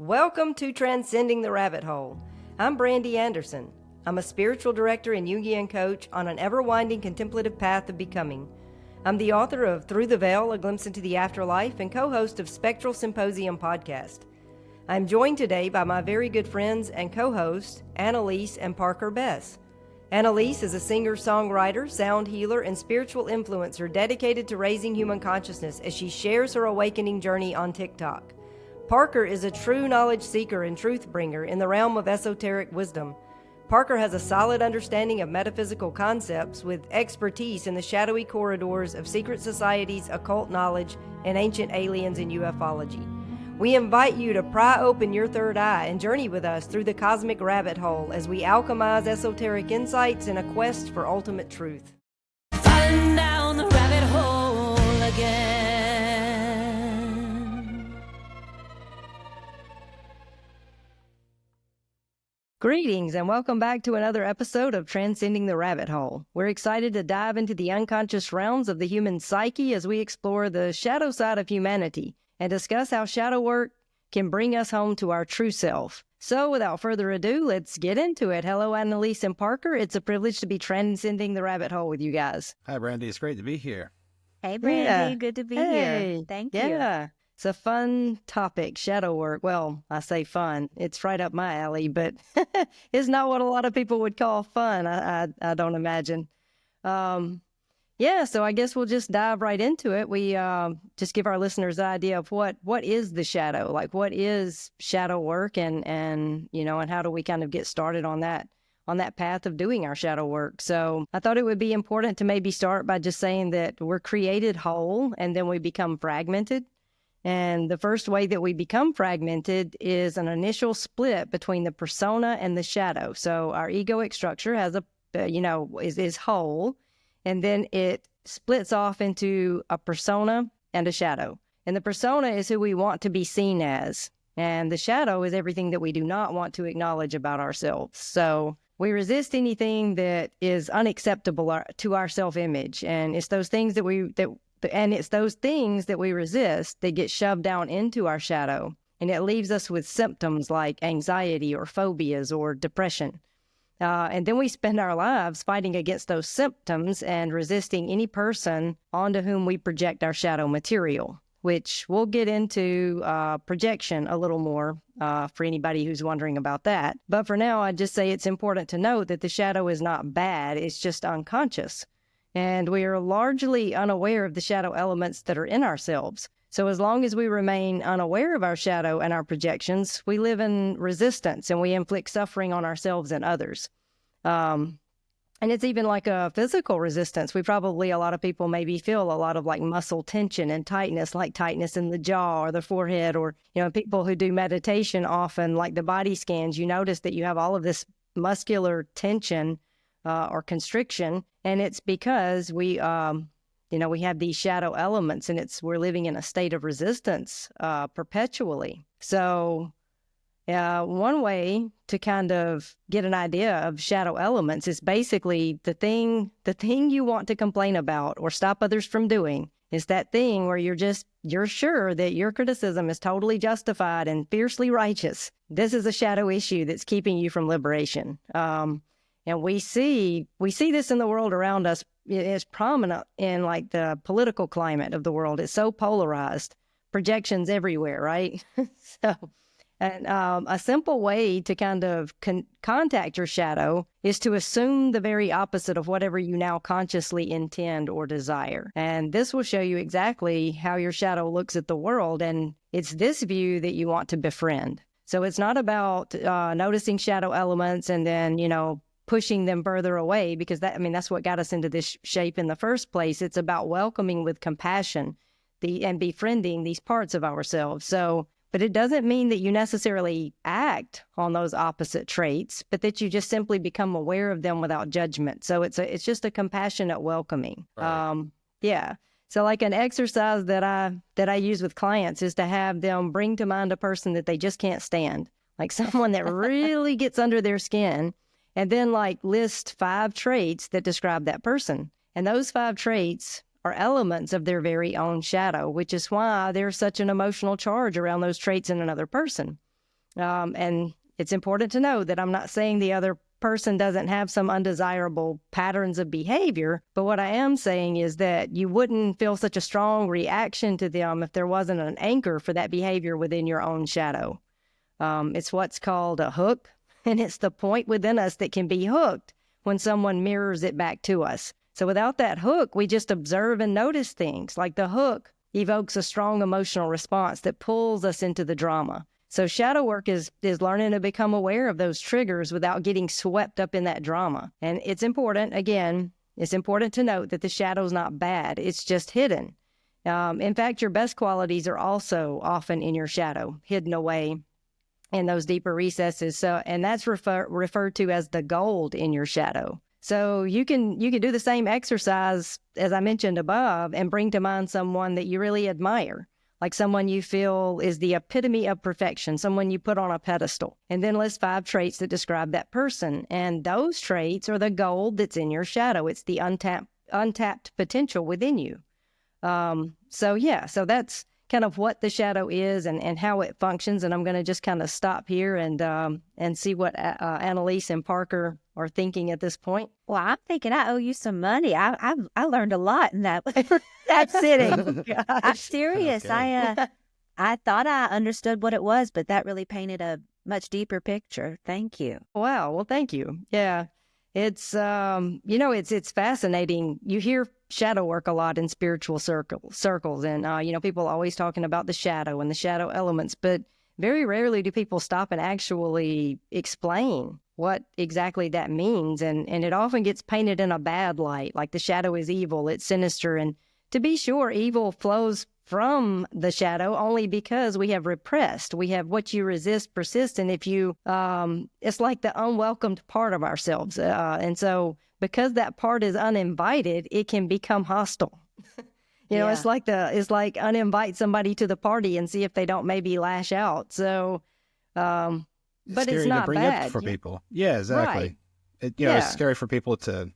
Welcome to Transcending the Rabbit Hole. I'm Brandy Anderson. I'm a spiritual director and Jungian coach on an ever-winding contemplative path of becoming. I'm the author of Through the Veil, A Glimpse into the Afterlife, and co-host of Spectral Symposium podcast. I'm joined today by my very good friends and co-hosts, Annelise and Parker Bess. Annelise is a singer, songwriter, sound healer, and spiritual influencer dedicated to raising human consciousness as she shares her awakening journey on TikTok. Parker is a true knowledge seeker and truth bringer in the realm of esoteric wisdom. Parker has a solid understanding of metaphysical concepts with expertise in the shadowy corridors of secret societies, occult knowledge, and ancient aliens and ufology. We invite you to pry open your third eye and journey with us through the cosmic rabbit hole as we alchemize esoteric insights in a quest for ultimate truth. Falling down the rabbit hole again. Greetings and welcome back to another episode of Transcending the Rabbit Hole. We're excited to dive into the unconscious realms of the human psyche as we explore the shadow side of humanity and discuss how shadow work can bring us home to our true self. So without further ado, let's get into it. Hello, Annelise and Parker. It's a privilege to be transcending the rabbit hole with you guys. Hi, Brandy. It's great to be here. Hey, Brandy. Good to be here. Thank you. Yeah. It's a fun topic, shadow work. Well, I say fun. It's right up my alley, but it's not what a lot of people would call fun, I don't imagine. So I guess we'll just dive right into it. We just give our listeners an idea of what is the shadow, like what is shadow work, and how do we kind of get started on that path of doing our shadow work. So I thought it would be important to maybe start by just saying that we're created whole and then we become fragmented. And the first way that we become fragmented is an initial split between the persona and the shadow. So our egoic structure has is whole, and then it splits off into a persona and a shadow. And the persona is who we want to be seen as, and the shadow is everything that we do not want to acknowledge about ourselves. So we resist anything that is unacceptable to our self-image, and it's those things that we resist that get shoved down into our shadow, and it leaves us with symptoms like anxiety or phobias or depression. And then we spend our lives fighting against those symptoms and resisting any person onto whom we project our shadow material, which we'll get into projection a little more for anybody who's wondering about that. But for now, I'd just say it's important to note that the shadow is not bad, it's just unconscious. And we are largely unaware of the shadow elements that are in ourselves. So as long as we remain unaware of our shadow and our projections, we live in resistance and we inflict suffering on ourselves and others. And it's even like a physical resistance. A lot of people maybe feel a lot of like muscle tension and tightness, like tightness in the jaw or the forehead, or, people who do meditation often, like the body scans, you notice that you have all of this muscular tension or constriction. And it's because we have these shadow elements, and we're living in a state of resistance perpetually. So one way to kind of get an idea of shadow elements is basically the thing you want to complain about or stop others from doing is that thing where you're sure that your criticism is totally justified and fiercely righteous. This is a shadow issue that's keeping you from liberation. And we see this in the world around us. It's prominent in like the political climate of the world. It's so polarized, projections everywhere, right? A simple way to kind of contact your shadow is to assume the very opposite of whatever you now consciously intend or desire. And this will show you exactly how your shadow looks at the world. And it's this view that you want to befriend. So it's not about noticing shadow elements and then, pushing them further away, because that's what got us into this shape in the first place. It's about welcoming with compassion and befriending these parts of ourselves. But it doesn't mean that you necessarily act on those opposite traits, but that you just simply become aware of them without judgment. So it's just a compassionate welcoming. Right. So like an exercise that I use with clients is to have them bring to mind a person that they just can't stand, like someone that really gets under their skin. And then like list 5 traits that describe that person. And those 5 traits are elements of their very own shadow, which is why there's such an emotional charge around those traits in another person. And it's important to know that I'm not saying the other person doesn't have some undesirable patterns of behavior, but what I am saying is that you wouldn't feel such a strong reaction to them if there wasn't an anchor for that behavior within your own shadow. It's what's called a hook, and it's the point within us that can be hooked when someone mirrors it back to us. So without that hook, we just observe and notice things. Like the hook evokes a strong emotional response that pulls us into the drama. So shadow work is learning to become aware of those triggers without getting swept up in that drama. And it's important, again, it's important to note that the shadow's not bad. It's just hidden. In fact, your best qualities are also often in your shadow, hidden away in those deeper recesses. So, and that's referred to as the gold in your shadow. So you can do the same exercise as I mentioned above and bring to mind someone that you really admire, like someone you feel is the epitome of perfection, someone you put on a pedestal, and then list 5 traits that describe that person. And those traits are the gold that's in your shadow. It's the untapped potential within you. So that's kind of what the shadow is and how it functions. And I'm going to just kind of stop here and see what Annelise and Parker are thinking at this point. Well, I'm thinking I owe you some money. I learned a lot in that sitting. Oh, I'm serious. Okay. I thought I understood what it was, but that really painted a much deeper picture. Thank you. Wow. Well, thank you. Yeah. It's, it's fascinating. You hear shadow work a lot in spiritual circles. And, people always talking about the shadow and the shadow elements, but very rarely do people stop and actually explain what exactly that means. And it often gets painted in a bad light, like the shadow is evil, it's sinister. And to be sure, evil flows from the shadow only because we have repressed. We have what you resist persists. And if you, it's like the unwelcomed part of ourselves. And so because that part is uninvited, it can become hostile. It's like uninvite somebody to the party and see if they don't maybe lash out. So, but it's not to bring bad up for people. Yeah, exactly. Right. It's scary for people to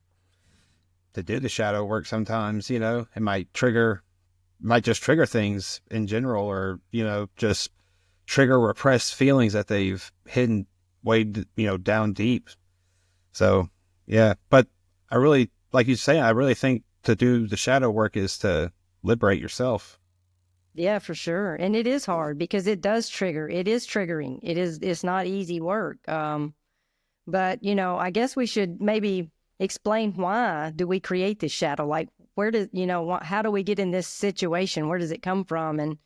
do the shadow work sometimes. It might just trigger things in general, or just trigger repressed feelings that they've hidden way down deep. So but I really, like you say, I really think to do the shadow work is to liberate yourself. Yeah, for sure. And it is hard because it does trigger. It is triggering. It's not easy work. But, I guess we should maybe explain why do we create this shadow? Like, how do we get in this situation? Where does it come from? And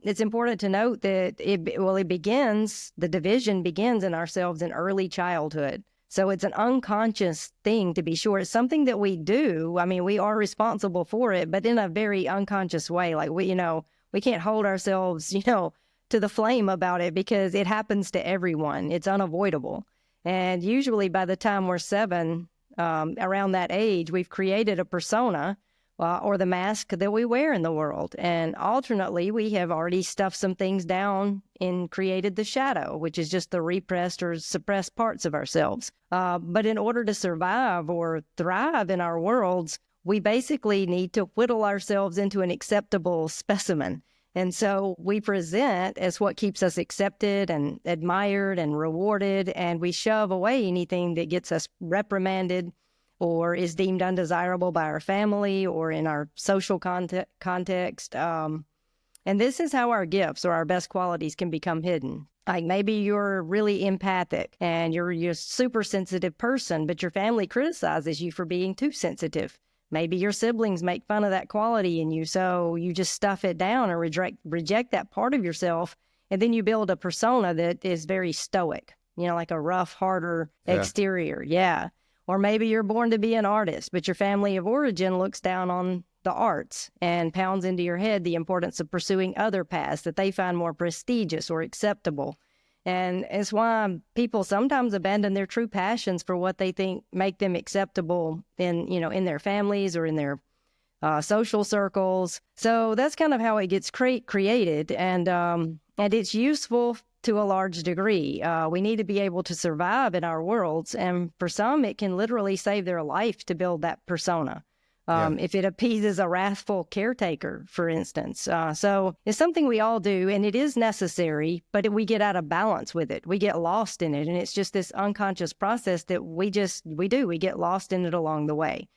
it's important to note that the division begins in ourselves in early childhood. So it's an unconscious thing, to be sure. It's something that we do. I mean, we are responsible for it, but in a very unconscious way. Like we can't hold ourselves, to the flame about it because it happens to everyone. It's unavoidable. And usually by the time we're 7, around that age, we've created a persona or the mask that we wear in the world. And alternately, we have already stuffed some things down and created the shadow, which is just the repressed or suppressed parts of ourselves. But in order to survive or thrive in our worlds, we basically need to whittle ourselves into an acceptable specimen. And so we present as what keeps us accepted and admired and rewarded, and we shove away anything that gets us reprimanded or is deemed undesirable by our family or in our social context. And this is how our gifts or our best qualities can become hidden. Like maybe you're really empathic and you're a super sensitive person, but your family criticizes you for being too sensitive. Maybe your siblings make fun of that quality in you, so you just stuff it down or reject that part of yourself, and then you build a persona that is very stoic, like a rough, harder exterior. Yeah. Or maybe you're born to be an artist, but your family of origin looks down on the arts and pounds into your head the importance of pursuing other paths that they find more prestigious or acceptable. And it's why people sometimes abandon their true passions for what they think make them acceptable in their families or in their social circles. So that's kind of how it gets created. And it's useful to a large degree. We need to be able to survive in our worlds. And for some, it can literally save their life to build that persona. If it appeases a wrathful caretaker, for instance. So it's something we all do, and it is necessary, but we get out of balance with it. We get lost in it, and it's just this unconscious process that we get lost in it along the way.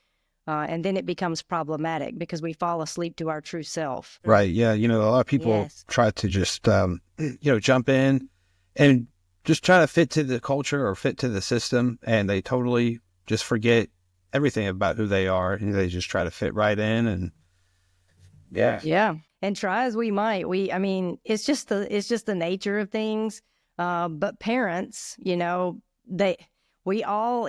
And then it becomes problematic because we fall asleep to our true self. Right. Yeah. A lot of people try to just, jump in and just try to fit to the culture or fit to the system. And they totally just forget everything about who they are. And they just try to fit right in. And yeah. And try as we might, it's just the nature of things. But parents, we all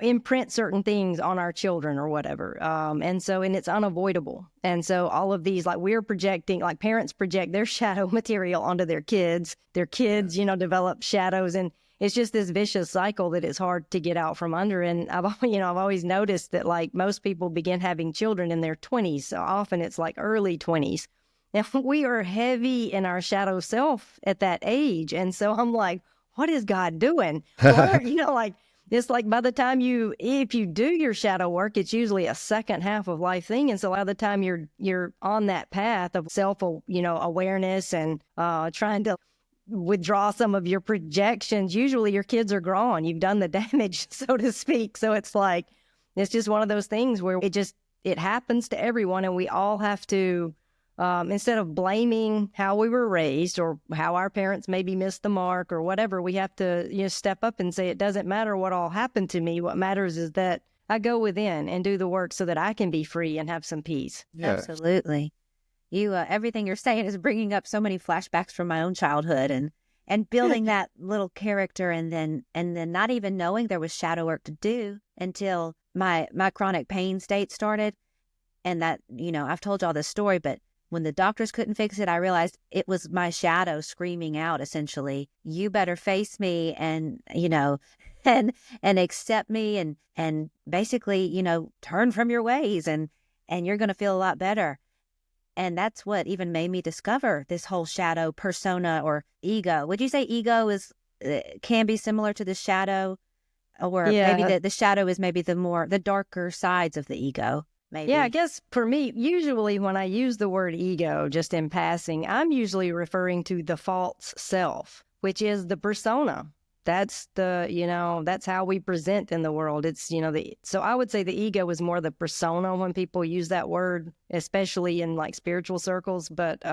imprint certain things on our children or whatever. And it's unavoidable. And so all of these, like we're projecting, like parents project their shadow material onto their kids. Their kids, develop shadows. And it's just this vicious cycle that it's hard to get out from under. And I've always noticed that like most people begin having children in their 20s. So often it's like early 20s. And we are heavy in our shadow self at that age. And so I'm like, what is God doing? It's like by the time if you do your shadow work, it's usually a second half of life thing. And so by the time you're on that path of awareness and trying to withdraw some of your projections, usually your kids are grown. You've done the damage, so to speak. So it's like, it's just one of those things where it happens to everyone. And we all have to, instead of blaming how we were raised or how our parents maybe missed the mark or whatever, we have to step up and say, it doesn't matter what all happened to me. What matters is that I go within and do the work so that I can be free and have some peace. Yeah. Absolutely. You, everything you're saying is bringing up so many flashbacks from my own childhood and building that little character and then not even knowing there was shadow work to do until my chronic pain state started. And that, I've told y'all this story, but when the doctors couldn't fix it, I realized it was my shadow screaming out, essentially, you better face me and, and accept me and basically, turn from your ways and you're going to feel a lot better. And that's what even made me discover this whole shadow persona or ego. Would you say ego can be similar to the shadow? Or maybe the shadow is maybe the darker sides of the ego? Maybe. Yeah, I guess for me, usually when I use the word ego just in passing, I'm usually referring to the false self, which is the persona. That's that's how we present in the world. It's, so I would say the ego is more the persona when people use that word, especially in like spiritual circles. But,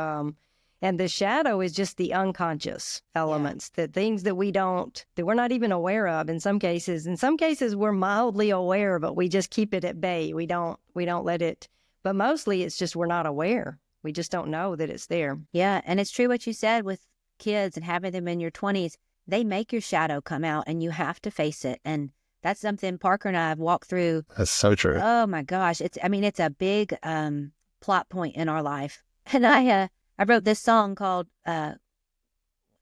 and the shadow is just the unconscious elements, the things that we're not even aware of in some cases. In some cases, we're mildly aware, but we just keep it at bay. We don't let it, but mostly it's just, we're not aware. We just don't know that it's there. Yeah. And it's true what you said with kids and having them in your 20s. They make your shadow come out and you have to face it. And that's something Parker and I have walked through. That's so true. Oh my gosh. It's a big plot point in our life. And I wrote this song called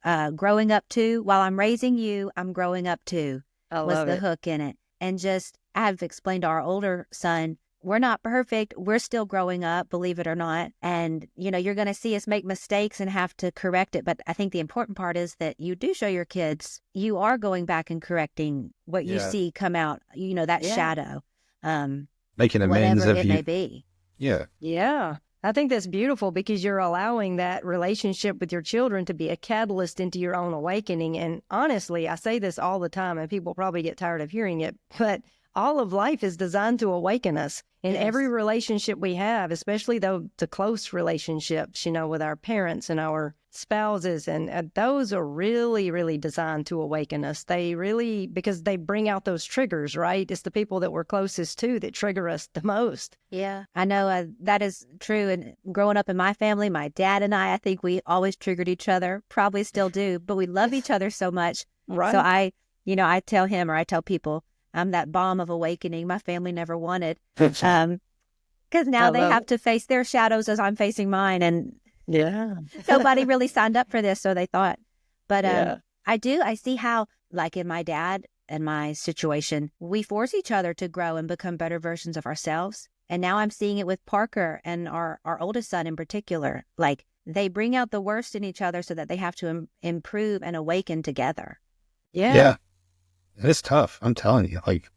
Growing Up Too. While I'm raising you, I'm growing up too. Was the hook in it. And just, I've explained to our older son, we're not perfect. We're still growing up, believe it or not. And, you're going to see us make mistakes and have to correct it. But I think the important part is that you do show your kids you are going back and correcting what you see come out, that shadow. Making amends whatever it may be. Yeah. Yeah. I think that's beautiful because you're allowing that relationship with your children to be a catalyst into your own awakening. And honestly, I say this all the time and people probably get tired of hearing it, but all of life is designed to awaken us. In every relationship we have, especially the close relationships, with our parents and our spouses, and those are really, really designed to awaken us. They really, because they bring out those triggers, right? It's the people that we're closest to that trigger us the most. Yeah, I know that is true. And growing up in my family, my dad and I think we always triggered each other, probably still do, but we love each other so much. Right. So I tell him, or I tell people, I'm that bomb of awakening my family never wanted. Because now they have to face their shadows as I'm facing mine. And nobody really signed up for this, so they thought. But I see how, like in my dad and my situation, we force each other to grow and become better versions of ourselves. And now I'm seeing it with Parker and our oldest son in particular. Like, they bring out the worst in each other so that they have to improve and awaken together. Yeah. It's tough. I'm telling you, like,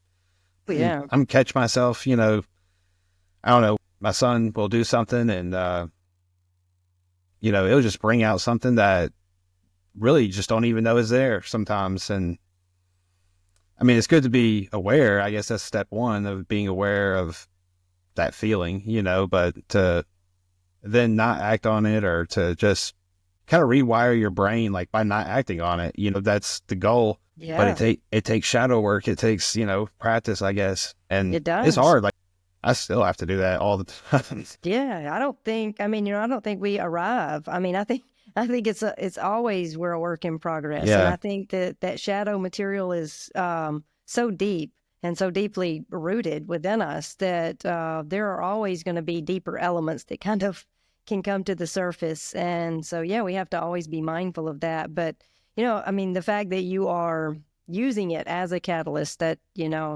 Yeah. I'm catch myself, I don't know, my son will do something and, it'll just bring out something that really you just don't even know is there sometimes. And I mean, it's good to be aware. I guess that's step one of being aware of that feeling, but to then not act on it, or to just kind of rewire your brain, like by not acting on it, that's the goal. Yeah. But it takes shadow work. It takes, practice, I guess. And It does. It's hard. Like I still have to do that all the time. Yeah, I don't think we arrive. I mean, I think it's always we're a work in progress. Yeah. And I think that shadow material is so deep and so deeply rooted within us that there are always going to be deeper elements that kind of can come to the surface. And so, yeah, we have to always be mindful of that. But, the fact that you are using it as a catalyst, that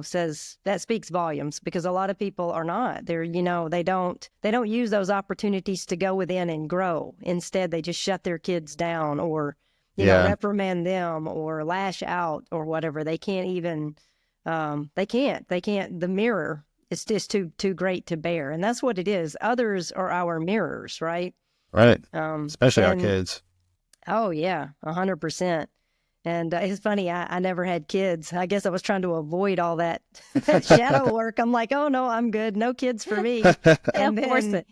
says, that speaks volumes, because a lot of people are not. They're they don't use those opportunities to go within and grow. Instead, they just shut their kids down, or reprimand them, or lash out, or whatever. They can't even they can't the mirror is just too great to bear. And that's what it is. Others are our mirrors, right? Especially our kids. Oh yeah, 100%. And it's funny, I never had kids. I guess I was trying to avoid all that shadow work. I'm like, oh, no, I'm good. No kids for me. And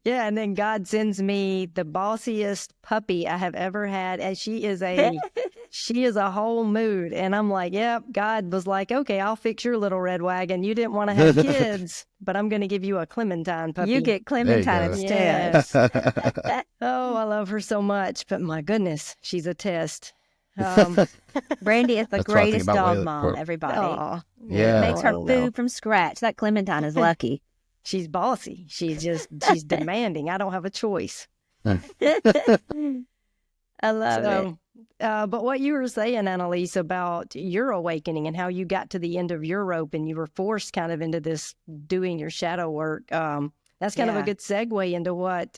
and then God sends me the bossiest puppy I have ever had. And she is a whole mood. And I'm like, yep, God was like, okay, I'll fix your little red wagon. You didn't want to have kids, but I'm going to give you a Clementine puppy. You get Clementine instead. Yes. Oh, I love her so much. But my goodness, she's a test. Brandy is the That's what I think greatest about dog Whaley. mom, everybody. Oh, Yeah. Makes her food from scratch. That Clementine is lucky. She's bossy. She's demanding. I don't have a choice. I love it. But what you were saying, Annelise, about your awakening and how you got to the end of your rope and you were forced kind of into this doing your shadow work, that's kind of a good segue into what,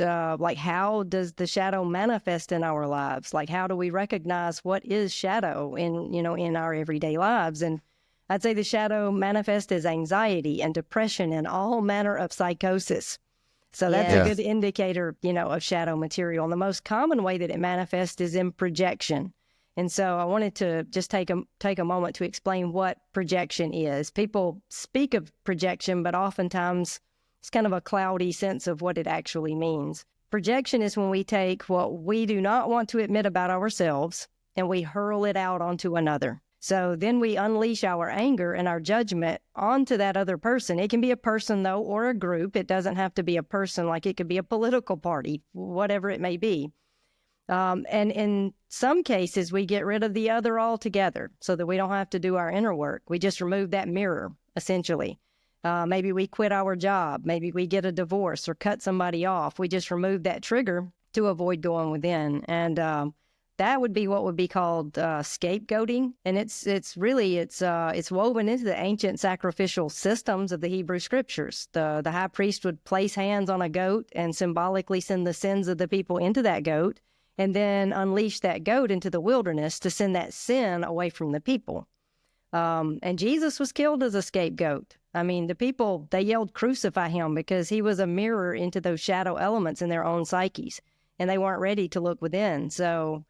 how does the shadow manifest in our lives? Like, how do we recognize what is shadow in our everyday lives? And I'd say the shadow manifests as anxiety and depression and all manner of psychosis. So that's a good indicator, of shadow material. And the most common way that it manifests is in projection. And so I wanted to just take a moment to explain what projection is. People speak of projection, but oftentimes it's kind of a cloudy sense of what it actually means. Projection is when we take what we do not want to admit about ourselves and we hurl it out onto another. So then we unleash our anger and our judgment onto that other person. It can be a person, though, or a group. It doesn't have to be a person, like it could be a political party, whatever it may be. And in some cases, we get rid of the other altogether so that we don't have to do our inner work. We just remove that mirror, essentially. Maybe we quit our job. Maybe we get a divorce or cut somebody off. We just remove that trigger to avoid going within. And that would be what would be called scapegoating, and it's woven into the ancient sacrificial systems of the Hebrew Scriptures. The high priest would place hands on a goat and symbolically send the sins of the people into that goat, and then unleash that goat into the wilderness to send that sin away from the people. And Jesus was killed as a scapegoat. I mean, the people, they yelled, "Crucify him," because he was a mirror into those shadow elements in their own psyches, and they weren't ready to look within. So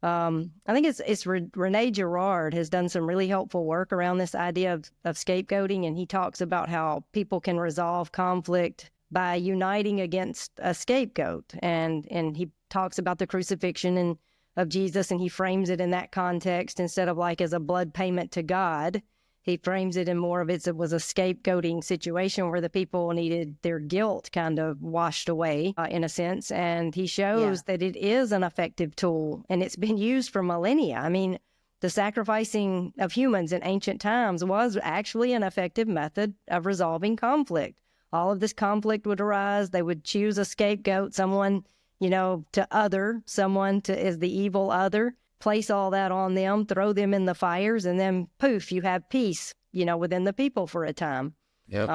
I think it's Rene Girard has done some really helpful work around this idea of scapegoating, and he talks about how people can resolve conflict by uniting against a scapegoat, and he talks about the crucifixion of Jesus, and he frames it in that context instead of like as a blood payment to God. He frames it in more of it was a scapegoating situation where the people needed their guilt kind of washed away, in a sense. And he shows that it is an effective tool, and it's been used for millennia. I mean, the sacrificing of humans in ancient times was actually an effective method of resolving conflict. All of this conflict would arise. They would choose a scapegoat, someone, to other, someone as the evil other. Place all that on them, throw them in the fires, and then poof, you have peace, within the people for a time. Yep.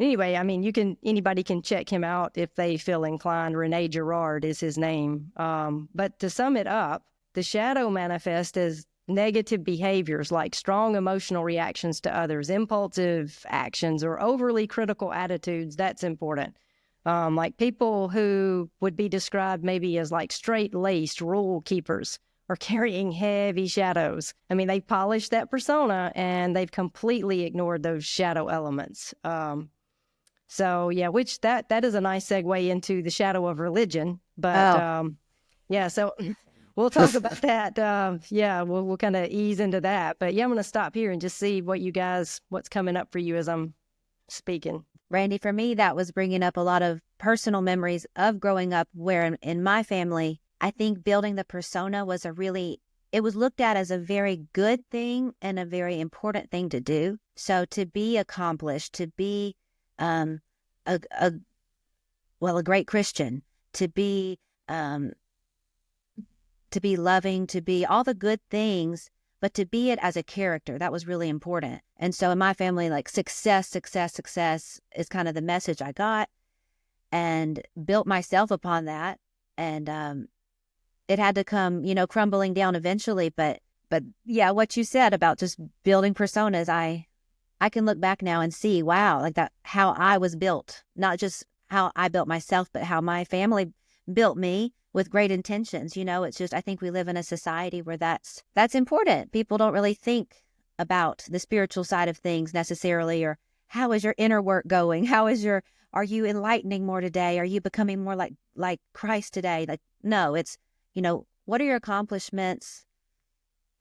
Anyway, I mean, anybody can check him out if they feel inclined. Rene Girard is his name. But to sum it up, the shadow manifest as negative behaviors like strong emotional reactions to others, impulsive actions, or overly critical attitudes, that's important. Like people who would be described maybe as like straight-laced rule keepers or carrying heavy shadows. I mean, they polished that persona and they've completely ignored those shadow elements. So yeah, which that is a nice segue into the shadow of religion. But yeah, so we'll talk about that. Yeah, we'll kind of ease into that. But yeah, I'm going to stop here and just see what's coming up for you as I'm speaking. Randy, for me, that was bringing up a lot of personal memories of growing up where in my family, I think building the persona was it was looked at as a very good thing and a very important thing to do. So to be accomplished, to be a great Christian, to be loving, to be all the good things, but to be it as a character, that was really important. And so in my family, like success is kind of the message I got, and built myself upon that. And it had to come, crumbling down eventually. But yeah, what you said about just building personas, I can look back now and see, wow, like that, how I was built, not just how I built myself, but how my family built me with great intentions. It's just, I think we live in a society where that's important. People don't really think about the spiritual side of things necessarily, or how is your inner work going? Are you enlightening more today? Are you becoming more like Christ today? Like, no, it's, what are your accomplishments?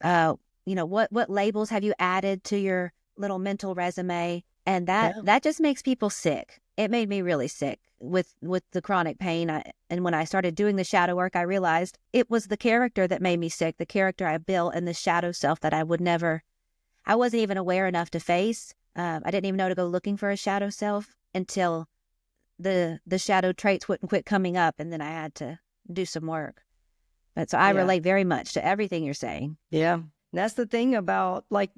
What labels have you added to your little mental resume? And that just makes people sick. It made me really sick with the chronic pain. And when I started doing the shadow work, I realized it was the character that made me sick, the character I built, and the shadow self that I wasn't even aware enough to face. I didn't even know to go looking for a shadow self until the shadow traits wouldn't quit coming up, and then I had to do some work. But so I relate very much to everything you're saying. Yeah. That's the thing about, like,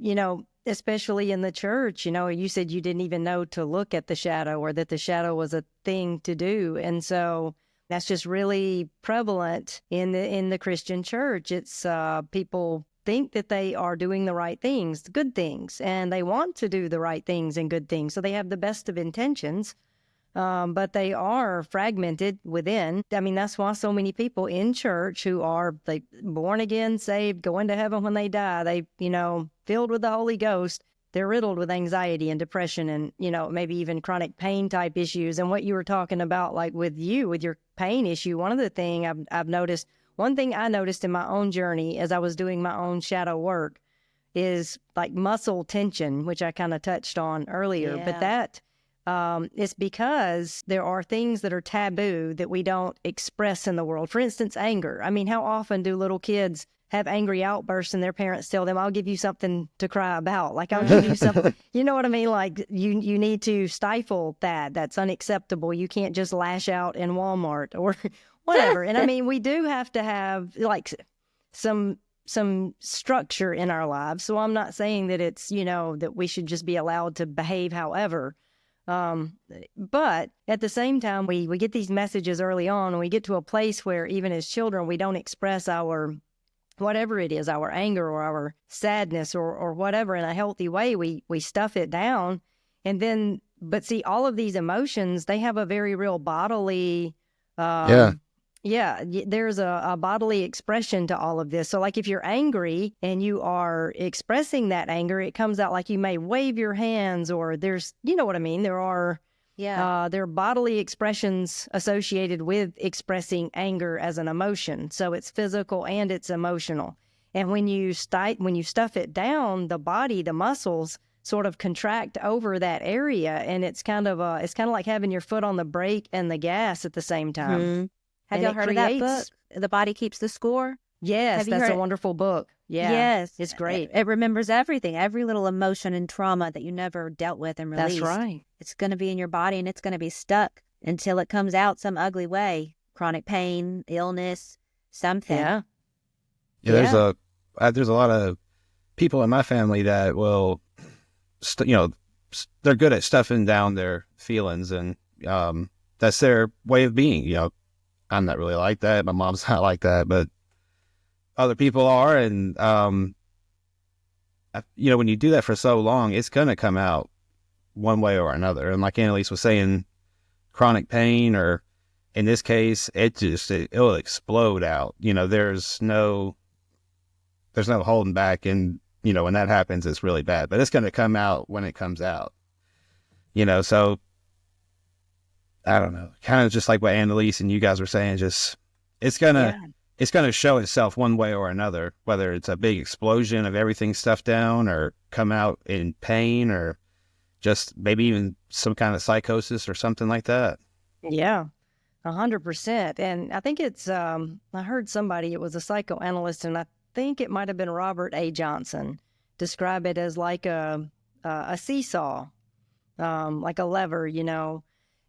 especially in the church, you said you didn't even know to look at the shadow, or that the shadow was a thing to do. And so that's just really prevalent in the Christian church. It's people think that they are doing the right things, the good things, and they want to do the right things and good things. So they have the best of intentions. But they are fragmented within. I mean, that's why so many people in church who are born again, saved, going to heaven when they die, they, filled with the Holy Ghost, they're riddled with anxiety and depression and, maybe even chronic pain type issues. And what you were talking about, like with your pain issue, one thing I noticed in my own journey as I was doing my own shadow work is like muscle tension, which I kind of touched on earlier. Yeah. But that it's because there are things that are taboo that we don't express in the world. For instance, anger. I mean, how often do little kids have angry outbursts and their parents tell them, I'll give you something to cry about. Like, I'll give you something, you know what I mean? Like, you need to stifle that. That's unacceptable. You can't just lash out in Walmart or whatever. And I mean, we do have to have like some structure in our lives. So I'm not saying that it's, that we should just be allowed to behave however. But at the same time, we get these messages early on, and we get to a place where even as children, we don't express our, whatever it is, our anger or our sadness or whatever in a healthy way. We stuff it down. And then, but see, all of these emotions, they have a very real bodily, there's a bodily expression to all of this. So like if you're angry and you are expressing that anger, it comes out like you may wave your hands, or there's, you know what I mean? There are bodily expressions associated with expressing anger as an emotion. So it's physical and it's emotional. And when you stuff it down, the body, the muscles sort of contract over that area, and it's kind of like having your foot on the brake and the gas at the same time. Mm-hmm. Have y'all heard of that book, The Body Keeps the Score? Yes, that's a wonderful book. Yeah. Yes. It's great. It remembers everything, every little emotion and trauma that you never dealt with and released. That's right. It's going to be in your body, and it's going to be stuck until it comes out some ugly way. Chronic pain, illness, something. Yeah. There's a lot of people in my family that will, they're good at stuffing down their feelings, and that's their way of being. I'm not really like that. My mom's not like that, but other people are. And when you do that for so long, it's going to come out one way or another. And like Annelise was saying, chronic pain, or in this case, it'll explode out. There's no holding back. And, when that happens, it's really bad, but it's going to come out when it comes out, so I don't know, kind of just like what Annelise and you guys were saying, just, it's going to show itself one way or another, whether it's a big explosion of everything stuffed down, or come out in pain, or just maybe even some kind of psychosis or something like that. Yeah, 100%. And I think it's, I heard somebody, it was a psychoanalyst, and I think it might have been Robert A. Johnson, describe it as like a seesaw, like a lever,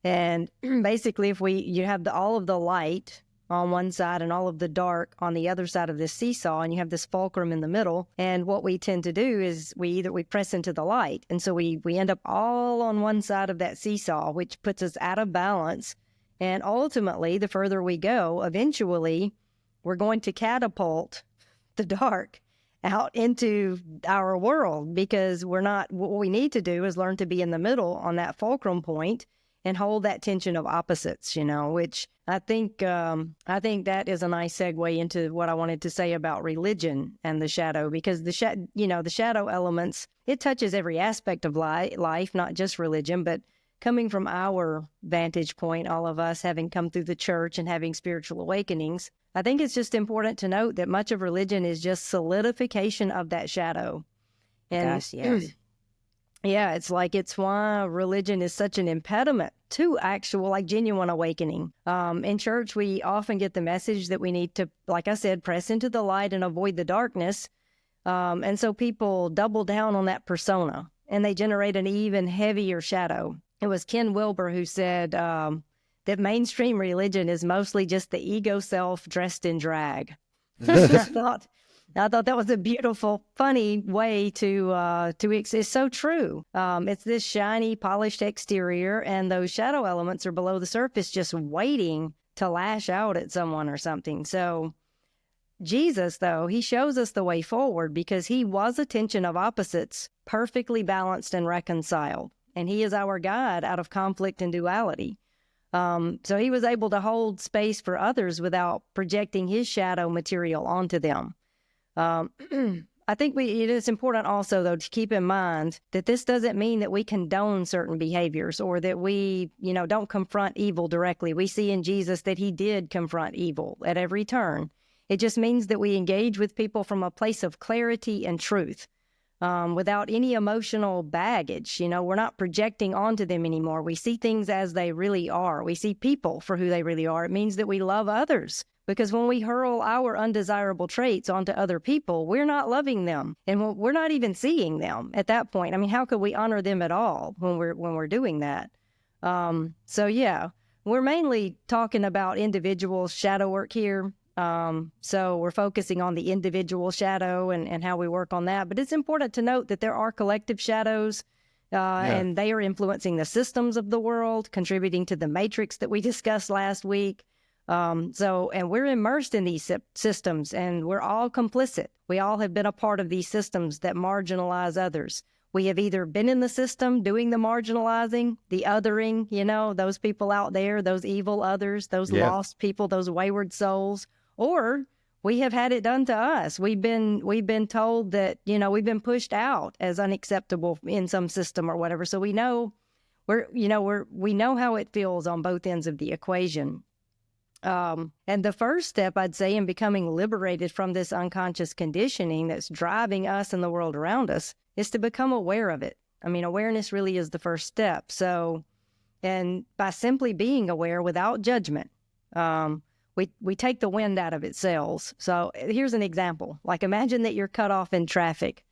and basically if you have all of the light on one side and all of the dark on the other side of this seesaw, and you have this fulcrum in the middle. And what we tend to do is we press into the light. And so we end up all on one side of that seesaw, which puts us out of balance. And ultimately, the further we go, eventually, we're going to catapult the dark out into our world, because what we need to do is learn to be in the middle on that fulcrum point and hold that tension of opposites, which I think that is a nice segue into what I wanted to say about religion and the shadow, because the shadow elements, it touches every aspect of life, not just religion, but coming from our vantage point, all of us having come through the church and having spiritual awakenings, I think it's just important to note that much of religion is just solidification of that shadow. And yes. Yeah, it's why religion is such an impediment to actual, like, genuine awakening. In church, we often get the message that we need to, like I said, press into the light and avoid the darkness. And so people double down on that persona, and they generate an even heavier shadow. It was Ken Wilber who said that mainstream religion is mostly just the ego self dressed in drag. I thought that was a beautiful, funny way it's so true. It's this shiny, polished exterior, and those shadow elements are below the surface, just waiting to lash out at someone or something. So Jesus, though, he shows us the way forward, because he was a tension of opposites, perfectly balanced and reconciled. And he is our guide out of conflict and duality. So he was able to hold space for others without projecting his shadow material onto them. I think it is important also, though, to keep in mind that this doesn't mean that we condone certain behaviors, or that we, don't confront evil directly. We see in Jesus that he did confront evil at every turn. It just means that we engage with people from a place of clarity and truth, without any emotional baggage. We're not projecting onto them anymore. We see things as they really are. We see people for who they really are. It means that we love others. Because when we hurl our undesirable traits onto other people, we're not loving them, and we're not even seeing them at that point. I mean, how could we honor them at all when we're doing that? So yeah, we're mainly talking about individual shadow work here. So we're focusing on the individual shadow and how we work on that. But it's important to note that there are collective shadows, and they are influencing the systems of the world, contributing to the matrix that we discussed last week. And we're immersed in these systems, and we're all complicit. We all have been a part of these systems that marginalize others. We have either been in the system doing the marginalizing, the othering, those people out there, those evil others, those lost people, those wayward souls, or we have had it done to us. We've been told that, we've been pushed out as unacceptable in some system or whatever. So we know we know how it feels on both ends of the equation. And the first step, I'd say, in becoming liberated from this unconscious conditioning that's driving us and the world around us is to become aware of it. I mean, awareness really is the first step. So, and by simply being aware without judgment, we take the wind out of its sails. So here's an example. Like, imagine that you're cut off in traffic.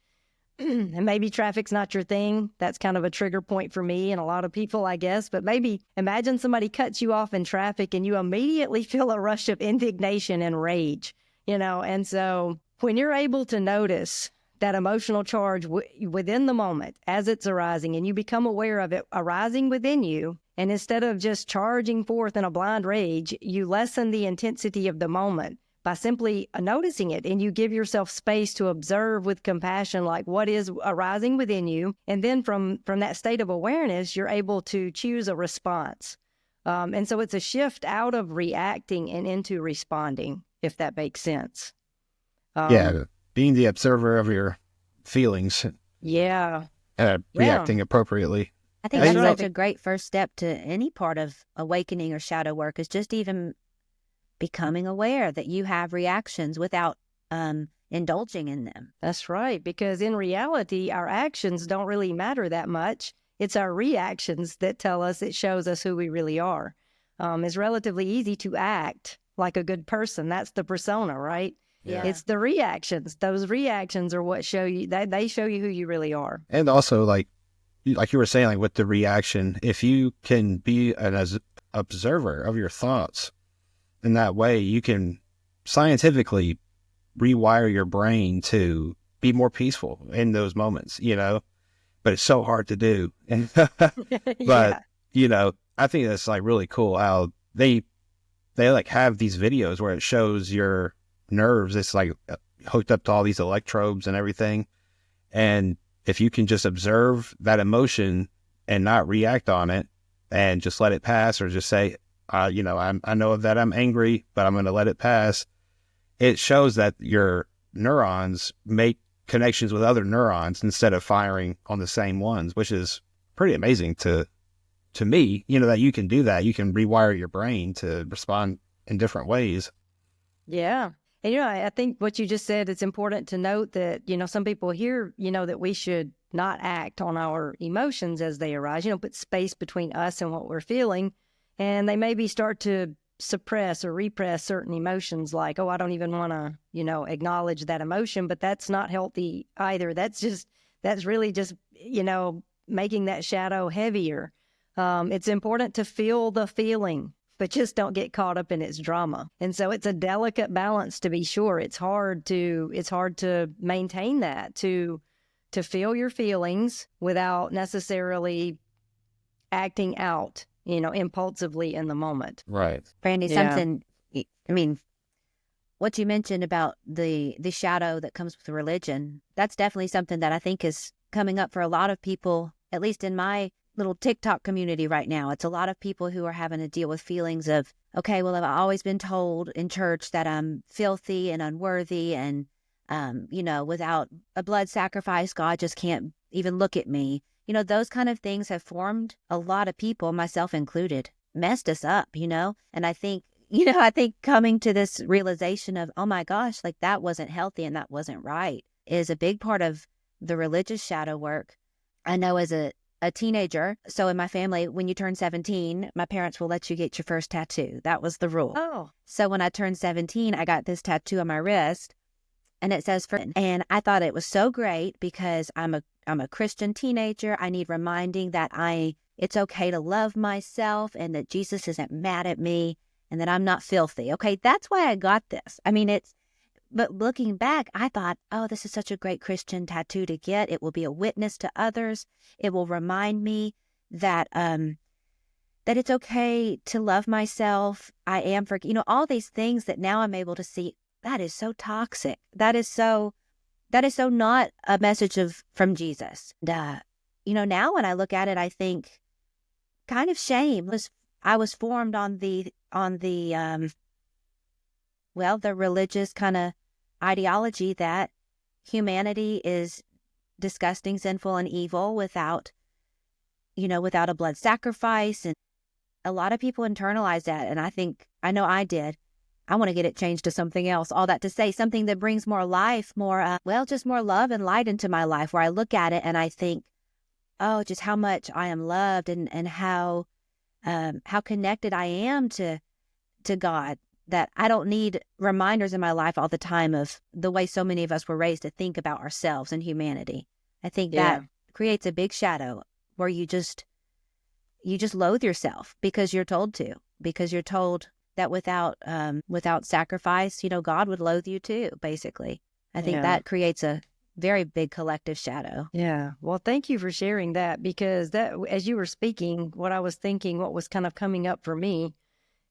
And maybe traffic's not your thing. That's kind of a trigger point for me and a lot of people, I guess. But maybe imagine somebody cuts you off in traffic and you immediately feel a rush of indignation and rage, And so when you're able to notice that emotional charge within the moment as it's arising, and you become aware of it arising within you, and instead of just charging forth in a blind rage, you lessen the intensity of the moment by simply noticing it, and you give yourself space to observe with compassion, like what is arising within you. And then from that state of awareness, you're able to choose a response. And so it's a shift out of reacting and into responding, if that makes sense. Yeah, being the observer of your feelings, Yeah. reacting appropriately. I think And that's you know- such a great first step to any part of awakening or shadow work, is just even becoming aware that you have reactions without indulging in them. That's right. Because in reality, our actions don't really matter that much. It's our reactions that it shows us who we really are. It's relatively easy to act like a good person. That's the persona, right? Yeah. It's the reactions. Those reactions are what show you, they show you who you really are. And also, like you were saying, like with the reaction, if you can be an observer of your thoughts in that way, you can scientifically rewire your brain to be more peaceful in those moments, but it's so hard to do. But, I think that's like really cool how they like have these videos where it shows your nerves. It's like hooked up to all these electrodes and everything. And if you can just observe that emotion and not react on it and just let it pass, or just say, I know that I'm angry, but I'm going to let it pass. It shows that your neurons make connections with other neurons instead of firing on the same ones, which is pretty amazing to me, that you can do that. You can rewire your brain to respond in different ways. Yeah. And, I think what you just said, it's important to note that, some people hear, that we should not act on our emotions as they arise, put space between us and what we're feeling. And they maybe start to suppress or repress certain emotions, like, I don't even want to, acknowledge that emotion, but that's not healthy either. That's really just, making that shadow heavier. It's important to feel the feeling, but just don't get caught up in its drama. And so it's a delicate balance, to be sure. It's hard to maintain that, to feel your feelings without necessarily acting out, impulsively in the moment. Right. Brandy, Yeah. something, I mean, what you mentioned about the shadow that comes with religion, that's definitely something that I think is coming up for a lot of people, at least in my little TikTok community right now. It's a lot of people who are having to deal with feelings of, okay, well, I've always been told in church that I'm filthy and unworthy, and, without a blood sacrifice, God just can't even look at me. Those kind of things have formed a lot of people, myself included, messed us up, and I think, I think coming to this realization of, oh my gosh, like that wasn't healthy and that wasn't right, is a big part of the religious shadow work. I know as a teenager, so in my family, when you turn 17, my parents will let you get your first tattoo. That was the rule. Oh, So when I turned 17, I got this tattoo on my wrist, and it says friend. And I thought it was so great because I'm a Christian teenager. I need reminding that it's okay to love myself, and that Jesus isn't mad at me, and that I'm not filthy. Okay, that's why I got this. I mean, but looking back, I thought, oh, this is such a great Christian tattoo to get. It will be a witness to others. It will remind me that it's okay to love myself. I am all these things that now I'm able to see. That is so toxic. That is so not a message from Jesus. And, now when I look at it, I think kind of shame. I was formed on the religious kind of ideology that humanity is disgusting, sinful, and evil without a blood sacrifice. And a lot of people internalize that. And I know I did. I want to get it changed to something else. All that to say, something that brings more life, more, just more love and light into my life, where I look at it and I think, oh, just how much I am loved, and how connected I am to God, that I don't need reminders in my life all the time of the way so many of us were raised to think about ourselves and humanity. I think that creates a big shadow where you just loathe yourself because you're told that without sacrifice, God would loathe you too, basically. I think that creates a very big collective shadow. Yeah. Well, thank you for sharing that, because that, as you were speaking, what I was thinking, what was kind of coming up for me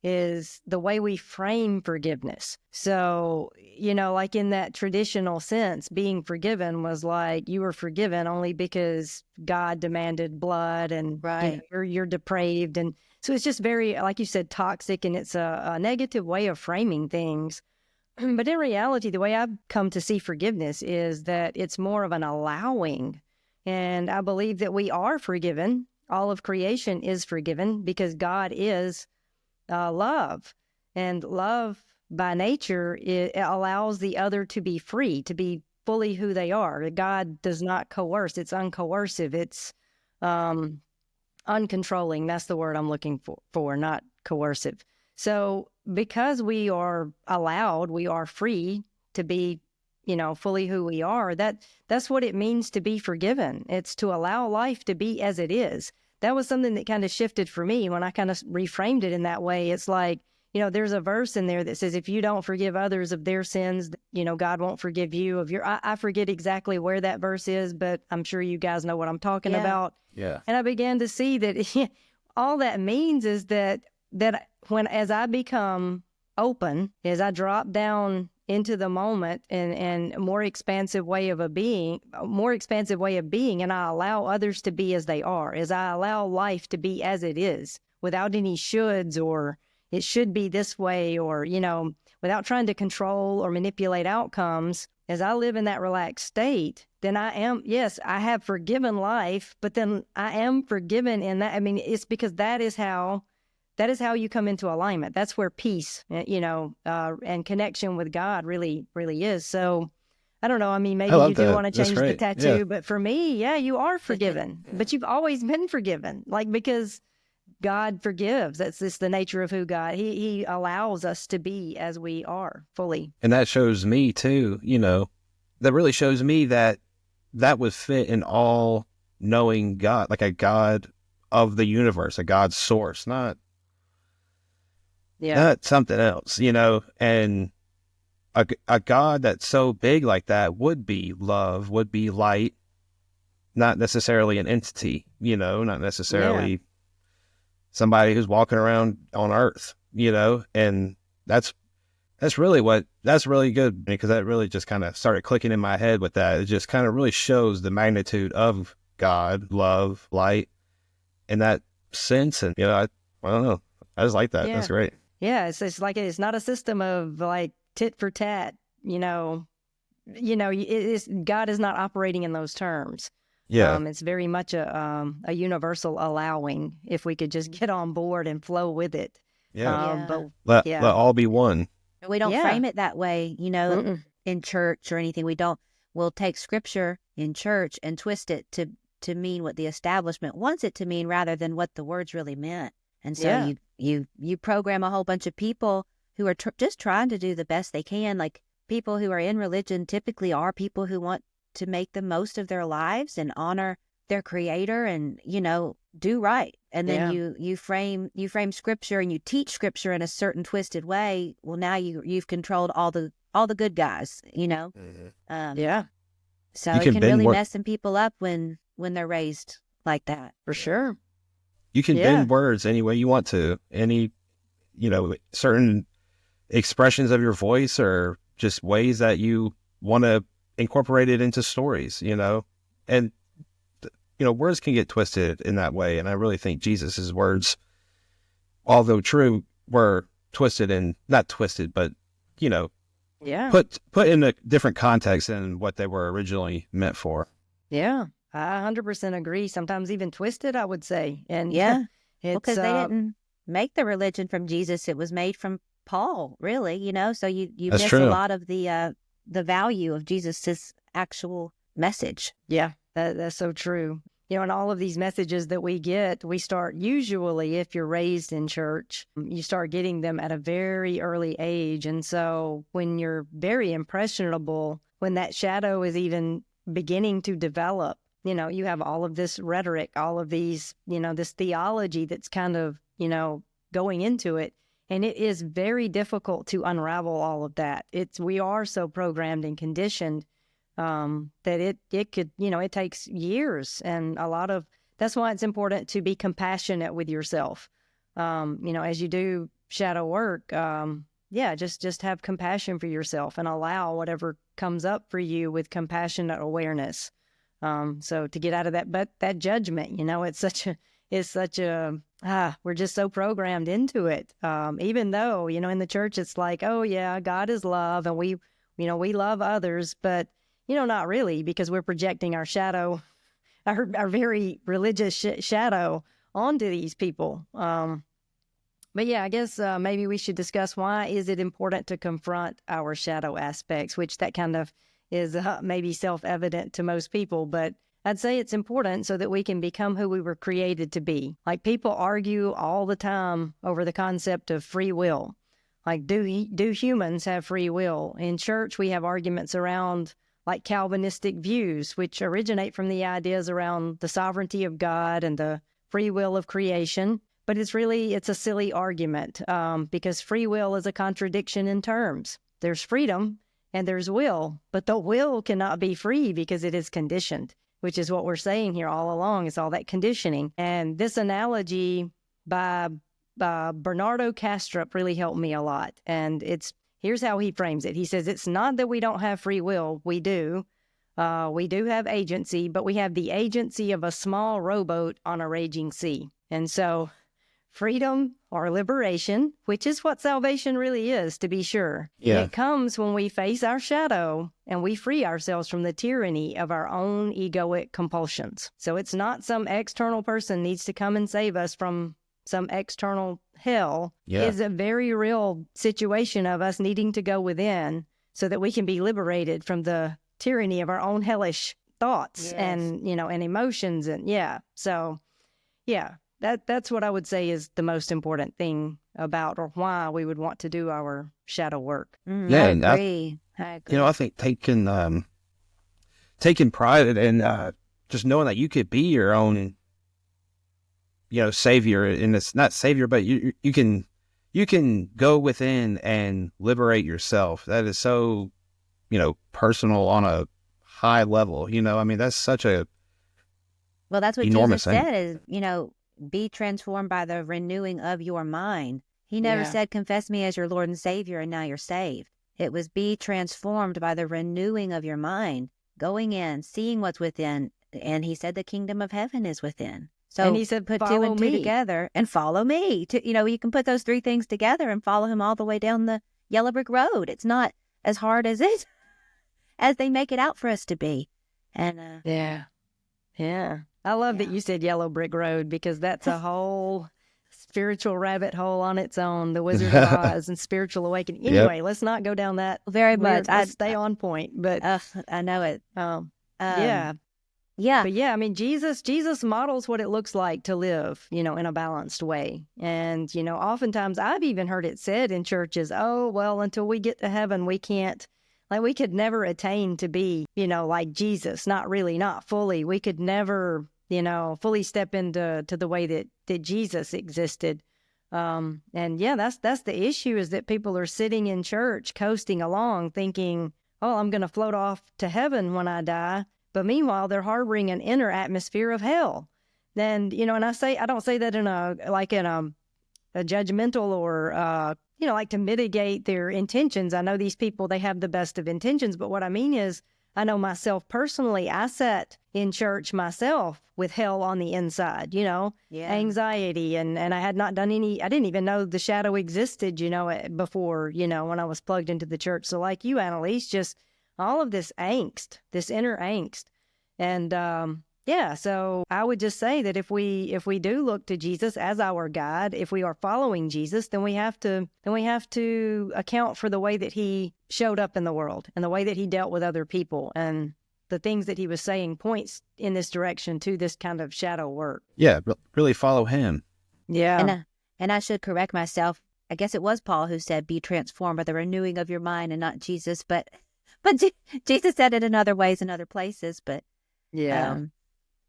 is the way we frame forgiveness. So, like in that traditional sense, being forgiven was like you were forgiven only because God demanded blood and Right. you're depraved. And so it's just very, like you said, toxic, and it's a negative way of framing things. But in reality, the way I've come to see forgiveness is that it's more of an allowing. And I believe that we are forgiven. All of creation is forgiven because God is love. And love by nature, it allows the other to be free, to be fully who they are. God does not coerce. It's uncoercive. It's uncontrolling. That's the word I'm looking for, not coercive. So because we are allowed, we are free to be, fully who we are. That's what it means to be forgiven. It's to allow life to be as it is. That was something that kind of shifted for me when I kind of reframed it in that way. It's like, there's a verse in there that says, if you don't forgive others of their sins, God won't forgive you of your, I forget exactly where that verse is, but I'm sure you guys know what I'm talking about. Yeah. And I began to see that all that means is that as I become open, as I drop down into the moment and a more expansive way of being, and I allow others to be as they are, as I allow life to be as it is, without any shoulds or it should be this way, or, without trying to control or manipulate outcomes. As I live in that relaxed state, then I have forgiven life, but then I am forgiven in that. I mean, it's because that is how you come into alignment. That's where peace, and connection with God really, really is. So I don't know. I mean, maybe you do want to change the tattoo, but for me, you are forgiven, but you've always been forgiven, because God forgives. That's just the nature of who God, he allows us to be as we are fully. And that shows me too, that really shows me that would fit in all knowing God, like a God of the universe, a God source, not something else, and a God that's so big like that would be love, would be light, not necessarily an entity, not necessarily somebody who's walking around on earth, and that's really good, because that really just kind of started clicking in my head with that. It just kind of really shows the magnitude of God, love, light, in that sense. And, I don't know. I just like that. Yeah. That's great. Yeah. It's like, it's not a system of like tit for tat, God is not operating in those terms. Yeah. It's very much a universal allowing, if we could just get on board and flow with it. But let all be one. We don't frame it that way, in church or anything. We'll take scripture in church and twist it to mean what the establishment wants it to mean, rather than what the words really meant. And so you program a whole bunch of people who are just trying to do the best they can. Like, people who are in religion typically are people who want to make the most of their lives and honor their creator and, do right. And then you frame scripture and you teach scripture in a certain twisted way. Well, now you've controlled all the good guys, Mm-hmm. So it can really mess some people up when they're raised like that. For sure. You can bend words any way you want to, any, certain expressions of your voice, or just ways that you want to incorporate it into stories, and, words can get twisted in that way. And I really think Jesus's words, although true, were twisted, and not twisted, but, put in a different context than what they were originally meant for. Yeah, I 100% agree. Sometimes even twisted, I would say. And because they didn't make the religion from Jesus. It was made from Paul, really, so you miss a lot of the value of Jesus's actual message. Yeah, that's so true. And all of these messages that we get, we start usually, if you're raised in church, you start getting them at a very early age. And so when you're very impressionable, when that shadow is even beginning to develop, you have all of this rhetoric, all of these, this theology that's kind of, going into it. And it is very difficult to unravel all of that. We are so programmed and conditioned that it could, it takes years, and that's why it's important to be compassionate with yourself. As you do shadow work, just have compassion for yourself and allow whatever comes up for you with compassionate awareness. So to get out of that judgment, we're just so programmed into it. Even though, in the church, it's like, oh yeah, God is love and we love others, but, not really, because we're projecting our shadow, our very religious shadow onto these people. But yeah, I guess maybe we should discuss why is it important to confront our shadow aspects, which that kind of is maybe self-evident to most people, but I'd say it's important so that we can become who we were created to be. Like, people argue all the time over the concept of free will. Like, do humans have free will? In church, we have arguments around like Calvinistic views, which originate from the ideas around the sovereignty of God and the free will of creation. But it's a silly argument because free will is a contradiction in terms. There's freedom and there's will, but the will cannot be free because it is conditioned, which is what we're saying here all along. It's all that conditioning. And this analogy by Bernardo Kastrup really helped me a lot. And here's how he frames it. He says, it's not that we don't have free will. We do. We do have agency, but we have the agency of a small rowboat on a raging sea. And so freedom or liberation, which is what salvation really is, to be sure. Yeah. It comes when we face our shadow and we free ourselves from the tyranny of our own egoic compulsions. So it's not some external person needs to come and save us from some external hell. Yeah. It's a very real situation of us needing to go within so that we can be liberated from the tyranny of our own hellish thoughts and emotions. And that's what I would say is the most important thing about or why we would want to do our shadow work. I agree. I think taking pride in just knowing that you could be your own, savior, and it's not savior, but you can go within and liberate yourself. That is so, personal on a high level. That's such a well, that's what enormous Jesus thing. said is, be transformed by the renewing of your mind. He never said, confess me as your Lord and Savior, and now you're saved. It was be transformed by the renewing of your mind, going in, seeing what's within. And he said the kingdom of heaven is within. So and he said, put two follow and two me together and follow me. You can put those three things together and follow him all the way down the yellow brick road. It's not as hard as they make it out for us to be. And yeah. I love that you said yellow brick road, because that's a whole spiritual rabbit hole on its own, the Wizard of Oz and spiritual awakening. Anyway, let's not go down that very much. Let's stay on point. But I know it. Yeah. But yeah, Jesus models what it looks like to live, in a balanced way. And, oftentimes I've even heard it said in churches, oh, well, until we get to heaven, we can't. Like, we could never attain to be, like Jesus, not fully. We could never, fully step into the way that Jesus existed. And yeah, that's the issue, is that people are sitting in church, coasting along, thinking, oh, I'm going to float off to heaven when I die. But meanwhile, they're harboring an inner atmosphere of hell. And, and I don't say that in a judgmental or, like to mitigate their intentions. I know these people, they have the best of intentions, but what I mean is, I know myself personally, I sat in church myself with hell on the inside, anxiety, and I had not done I didn't even know the shadow existed, before, when I was plugged into the church. So like you, Annelise, just all of this angst, this inner angst. And, so I would just say that if we do look to Jesus as our guide, if we are following Jesus, then we have to account for the way that he showed up in the world and the way that he dealt with other people, and the things that he was saying points in this direction to this kind of shadow work. Yeah, really follow him. Yeah. And I should correct myself. I guess it was Paul who said, be transformed by the renewing of your mind, and not Jesus. But Jesus said it in other ways in other places. But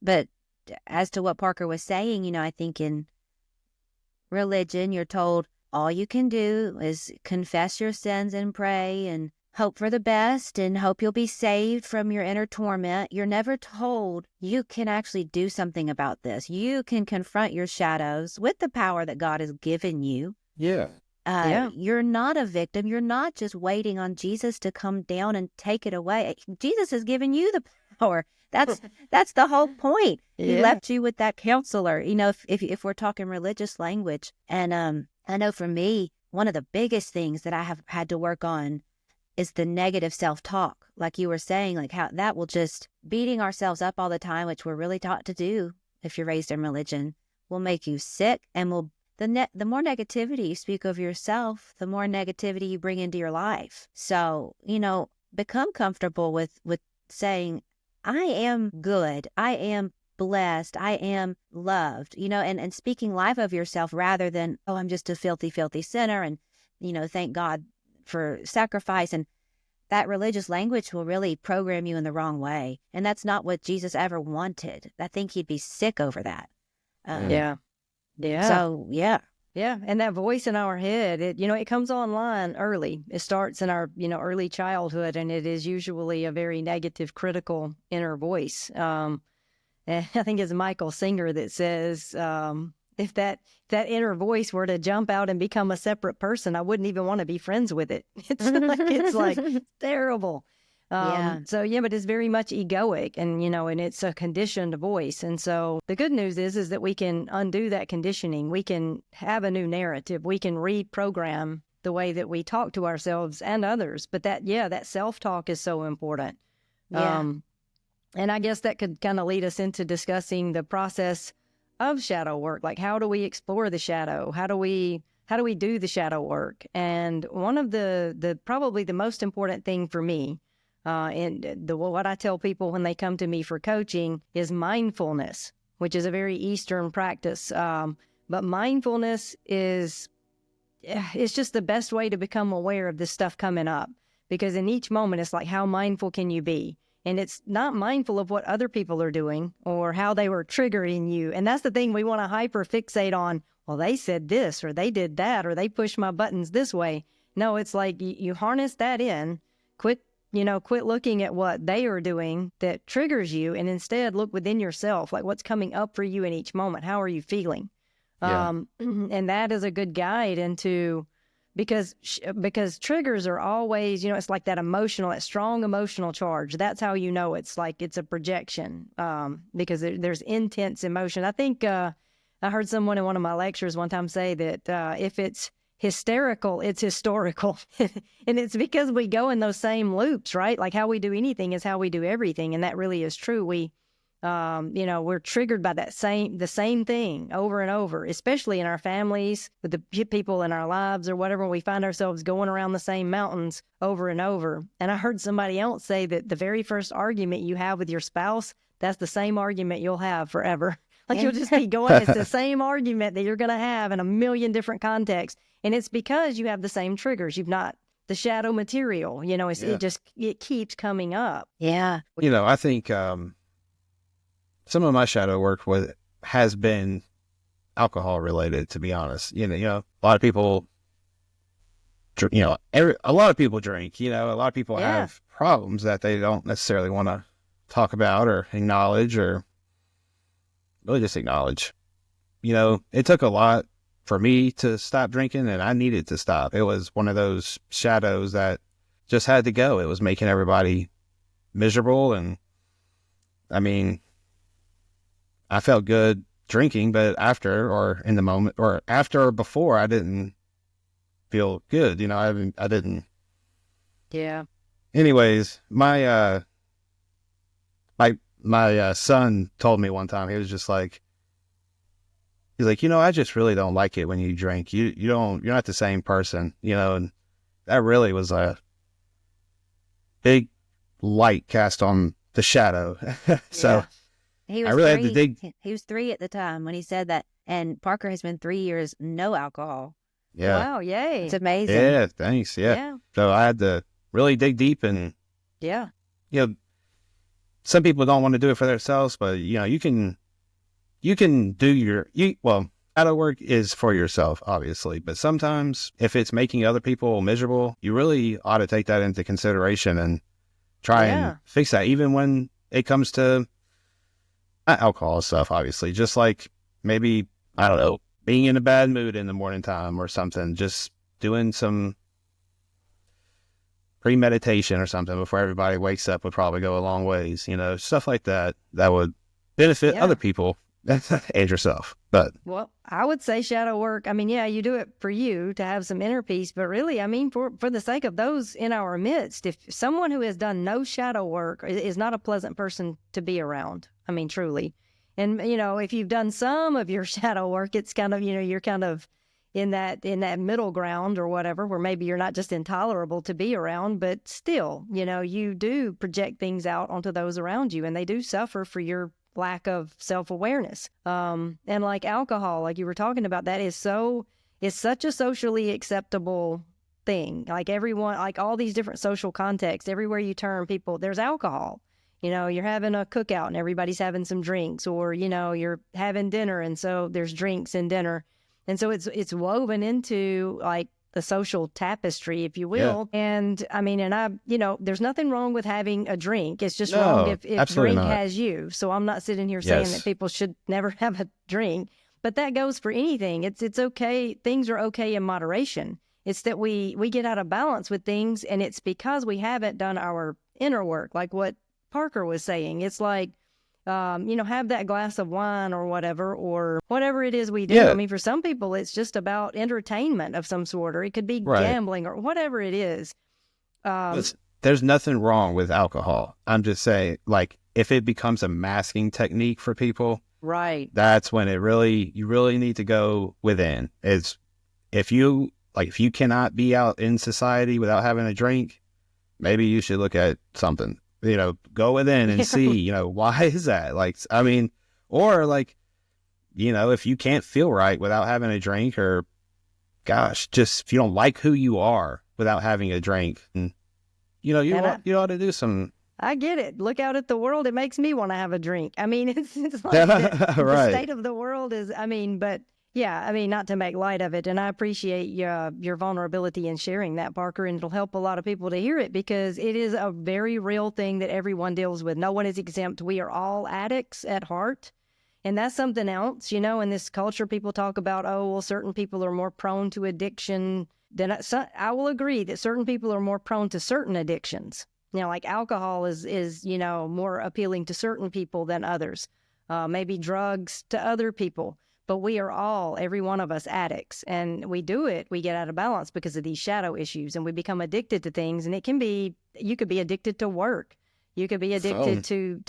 But as to what Parker was saying, I think in religion, you're told all you can do is confess your sins and pray and hope for the best and hope you'll be saved from your inner torment. You're never told you can actually do something about this. You can confront your shadows with the power that God has given you. Yeah. Yeah. You're not a victim. You're not just waiting on Jesus to come down and take it away. Jesus has given you the power. That's the whole point. He Yeah. left you with that counselor. You know, if we're talking religious language, and I know for me, one of the biggest things that I have had to work on is the negative self-talk. Like you were saying, like how that will just beating ourselves up all the time, which we're really taught to do if you're raised in religion, will make you sick and will the more negativity you speak of yourself, the more negativity you bring into your life. So, you know, become comfortable with saying, I am good. I am blessed. I am loved, you know, and speaking life of yourself rather than, oh, I'm just a filthy, filthy sinner. And, you know, thank God for sacrifice. And that religious language will really program you in the wrong way. And that's not what Jesus ever wanted. I think he'd be sick over that. Yeah. Yeah. So, yeah. Yeah. And that voice in our head, it comes online early. It starts in our, early childhood, and it is usually a very negative, critical inner voice. And I think it's Michael Singer that says, if that inner voice were to jump out and become a separate person, I wouldn't even want to be friends with it. It's like terrible. Yeah. So yeah, but it's very much egoic, and and it's a conditioned voice. And so the good news is that we can undo that conditioning. We can have a new narrative. We can reprogram the way that we talk to ourselves and others. But that self-talk is so important. Yeah. And I guess that could kind of lead us into discussing the process of shadow work. Like, how do we explore the shadow? How do we do the shadow work? And one of the probably the most important thing for me, and what I tell people when they come to me for coaching, is mindfulness, which is a very Eastern practice. But mindfulness is just the best way to become aware of this stuff coming up, because in each moment, it's like, how mindful can you be? And it's not mindful of what other people are doing or how they were triggering you. And that's the thing we want to hyper fixate on. Well, they said this, or they did that, or they pushed my buttons this way. No, it's like you harness that in, quit looking at what they are doing that triggers you, and instead look within yourself, like what's coming up for you in each moment. How are you feeling? Yeah. And that is a good guide into, because triggers are always, it's like that strong emotional charge. That's how it's like it's a projection, because there's intense emotion. I think I heard someone in one of my lectures one time say that if it's hysterical, it's historical. And it's because we go in those same loops, right? Like how we do anything is how we do everything. And that really is true. We're triggered by the same thing over and over, especially in our families, with the people in our lives or whatever. We find ourselves going around the same mountains over and over. And I heard somebody else say that the very first argument you have with your spouse, that's the same argument you'll have forever. Like you'll just be going, it's the same argument that you're going to have in a million different contexts. And it's because you have the same triggers. You've not the shadow material, it keeps coming up. Yeah. I think some of my shadow work has been alcohol related, to be honest. A lot of people, a lot of people drink, a lot of people have problems that they don't necessarily want to talk about or acknowledge, or really just acknowledge. It took a lot for me to stop drinking, and I needed to stop. It was one of those shadows that just had to go. It was making everybody miserable. And I mean, I felt good drinking, but after, or in the moment, or after or before, I didn't feel good. I didn't. Yeah. Anyways, my son told me one time, he was just like, he's like, I just really don't like it when you drink. You're not the same person, and that really was a big light cast on the shadow. So Yeah. He was I really 3. had to dig. He was 3 at the time when he said that. And Parker has been 3 years, no alcohol. Yeah. Wow. Yay. It's amazing. Yeah. Thanks. Yeah. Yeah. So I had to really dig deep, and, Yeah. some people don't want to do it for themselves, but you can do shadow work is for yourself, obviously, but sometimes if it's making other people miserable, you really ought to take that into consideration and try and fix that, even when it comes to not alcohol stuff, obviously, just like maybe, I don't know, being in a bad mood in the morning time or something. Just doing some pre-meditation or something before everybody wakes up would probably go a long ways, stuff like that would benefit other people and yourself. But well, I would say shadow work. I mean, yeah, you do it for you to have some inner peace, but really, I mean, for the sake of those in our midst, if someone who has done no shadow work is not a pleasant person to be around. I mean, truly. And, if you've done some of your shadow work, it's kind of, you're kind of in that middle ground or whatever, where maybe you're not just intolerable to be around, but still, you do project things out onto those around you, and they do suffer for your lack of self-awareness. And like alcohol, like you were talking about, it's such a socially acceptable thing. Like everyone, like all these different social contexts, everywhere you turn, there's alcohol. You're having a cookout and everybody's having some drinks, or, you're having dinner and so there's drinks and dinner. And so it's woven into like the social tapestry, if you will. Yeah. And I mean, there's nothing wrong with having a drink. It's just wrong if drink not. Has you. So I'm not sitting here saying that people should never have a drink, but that goes for anything. It's okay. Things are okay in moderation. It's that we get out of balance with things, and it's because we haven't done our inner work, like what Parker was saying. It's like, have that glass of wine or whatever it is we do. Yeah. I mean, for some people, it's just about entertainment of some sort, or it could be gambling or whatever it is. There's nothing wrong with alcohol. I'm just saying, like, if it becomes a masking technique for people, right, that's when you really need to go within. It's if you cannot be out in society without having a drink, maybe you should look at something. Go within and see, why is that? Like, I mean, or like, if you can't feel right without having a drink, or gosh, just if you don't like who you are without having a drink, and, you ought to do some. I get it. Look out at the world. It makes me want to have a drink. I mean, it's like the state of the world is, but yeah, I mean, not to make light of it. And I appreciate your vulnerability in sharing that, Parker. And it'll help a lot of people to hear it, because it is a very real thing that everyone deals with. No one is exempt. We are all addicts at heart. And that's something else, in this culture, people talk about, certain people are more prone to addiction. Then I will agree that certain people are more prone to certain addictions. Like alcohol is more appealing to certain people than others. Maybe drugs to other people. But we are all, every one of us, addicts, and we get out of balance because of these shadow issues, and we become addicted to things. And you could be addicted to work. You could be addicted to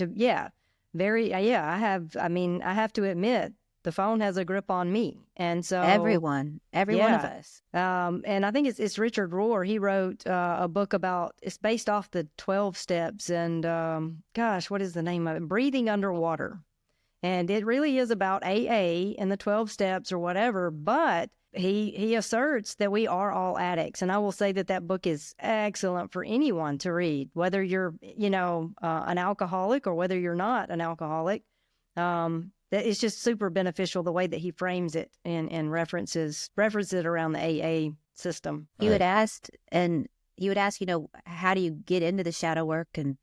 I have to admit, the phone has a grip on me. And so every one of us. And I think it's Richard Rohr. He wrote a book it's based off the 12 steps, and what is the name of it? Breathing Underwater. And it really is about AA and the 12 steps or whatever, but he asserts that we are all addicts. And I will say that book is excellent for anyone to read, whether you're, an alcoholic or whether you're not an alcoholic. It's just super beneficial the way that he frames it and references it around the AA system. You had asked, how do you get into the shadow work and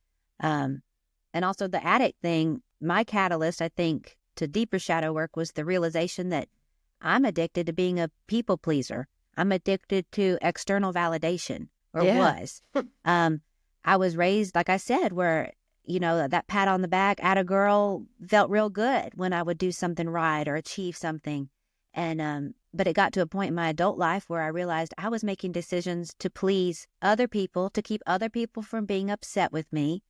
also the addict thing. My catalyst, I think, to deeper shadow work was the realization that I'm addicted to being a people pleaser. I'm addicted to external validation, or was. I was raised, like I said, where, that pat on the back, atta girl, felt real good when I would do something right or achieve something. And but it got to a point in my adult life where I realized I was making decisions to please other people, to keep other people from being upset with me.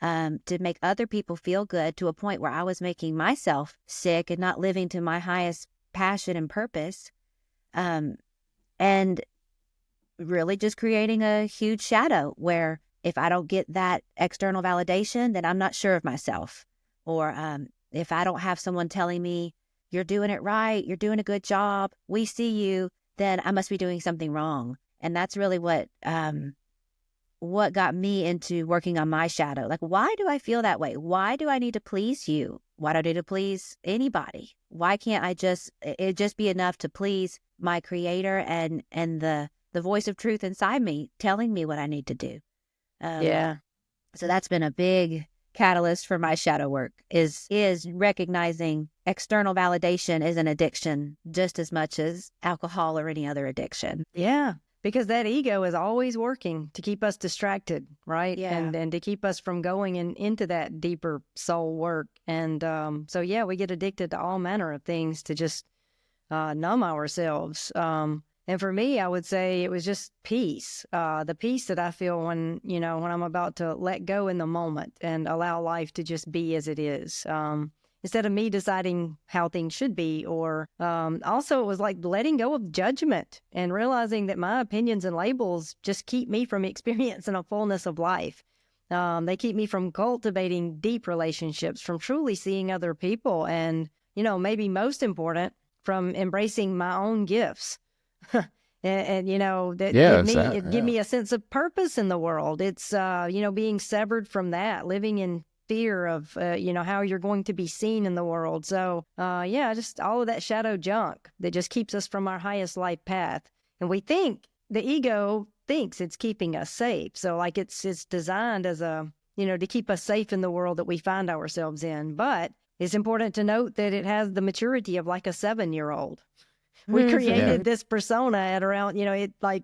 To make other people feel good, to a point where I was making myself sick and not living to my highest passion and purpose, and really just creating a huge shadow where if I don't get that external validation, then I'm not sure of myself. Or if I don't have someone telling me, you're doing it right, you're doing a good job, we see you, then I must be doing something wrong. And that's really what got me into working on my shadow. Like, why do I feel that way? Why do I need to please you? Why do I need to please anybody? Why can't it just be enough to please my creator and the voice of truth inside me telling me what I need to do? So that's been a big catalyst for my shadow work is recognizing external validation is an addiction just as much as alcohol or any other addiction. Yeah, because that ego is always working to keep us distracted, right? Yeah. And to keep us from going into that deeper soul work. And so, yeah, we get addicted to all manner of things to just numb ourselves. And for me, I would say it was just peace, the peace that I feel when I'm about to let go in the moment and allow life to just be as it is. Instead of me deciding how things should be, or also it was like letting go of judgment and realizing that my opinions and labels just keep me from experiencing a fullness of life. They keep me from cultivating deep relationships, from truly seeing other people, and, maybe most important, from embracing my own gifts. and that give me a sense of purpose in the world. It's being severed from that, living in fear of how you're going to be seen in the world. So just all of that shadow junk that just keeps us from our highest life path. And we think the ego thinks it's keeping us safe. So like it's designed as to keep us safe in the world that we find ourselves in. But it's important to note that it has the maturity of like a 7-year-old. We created this persona at around,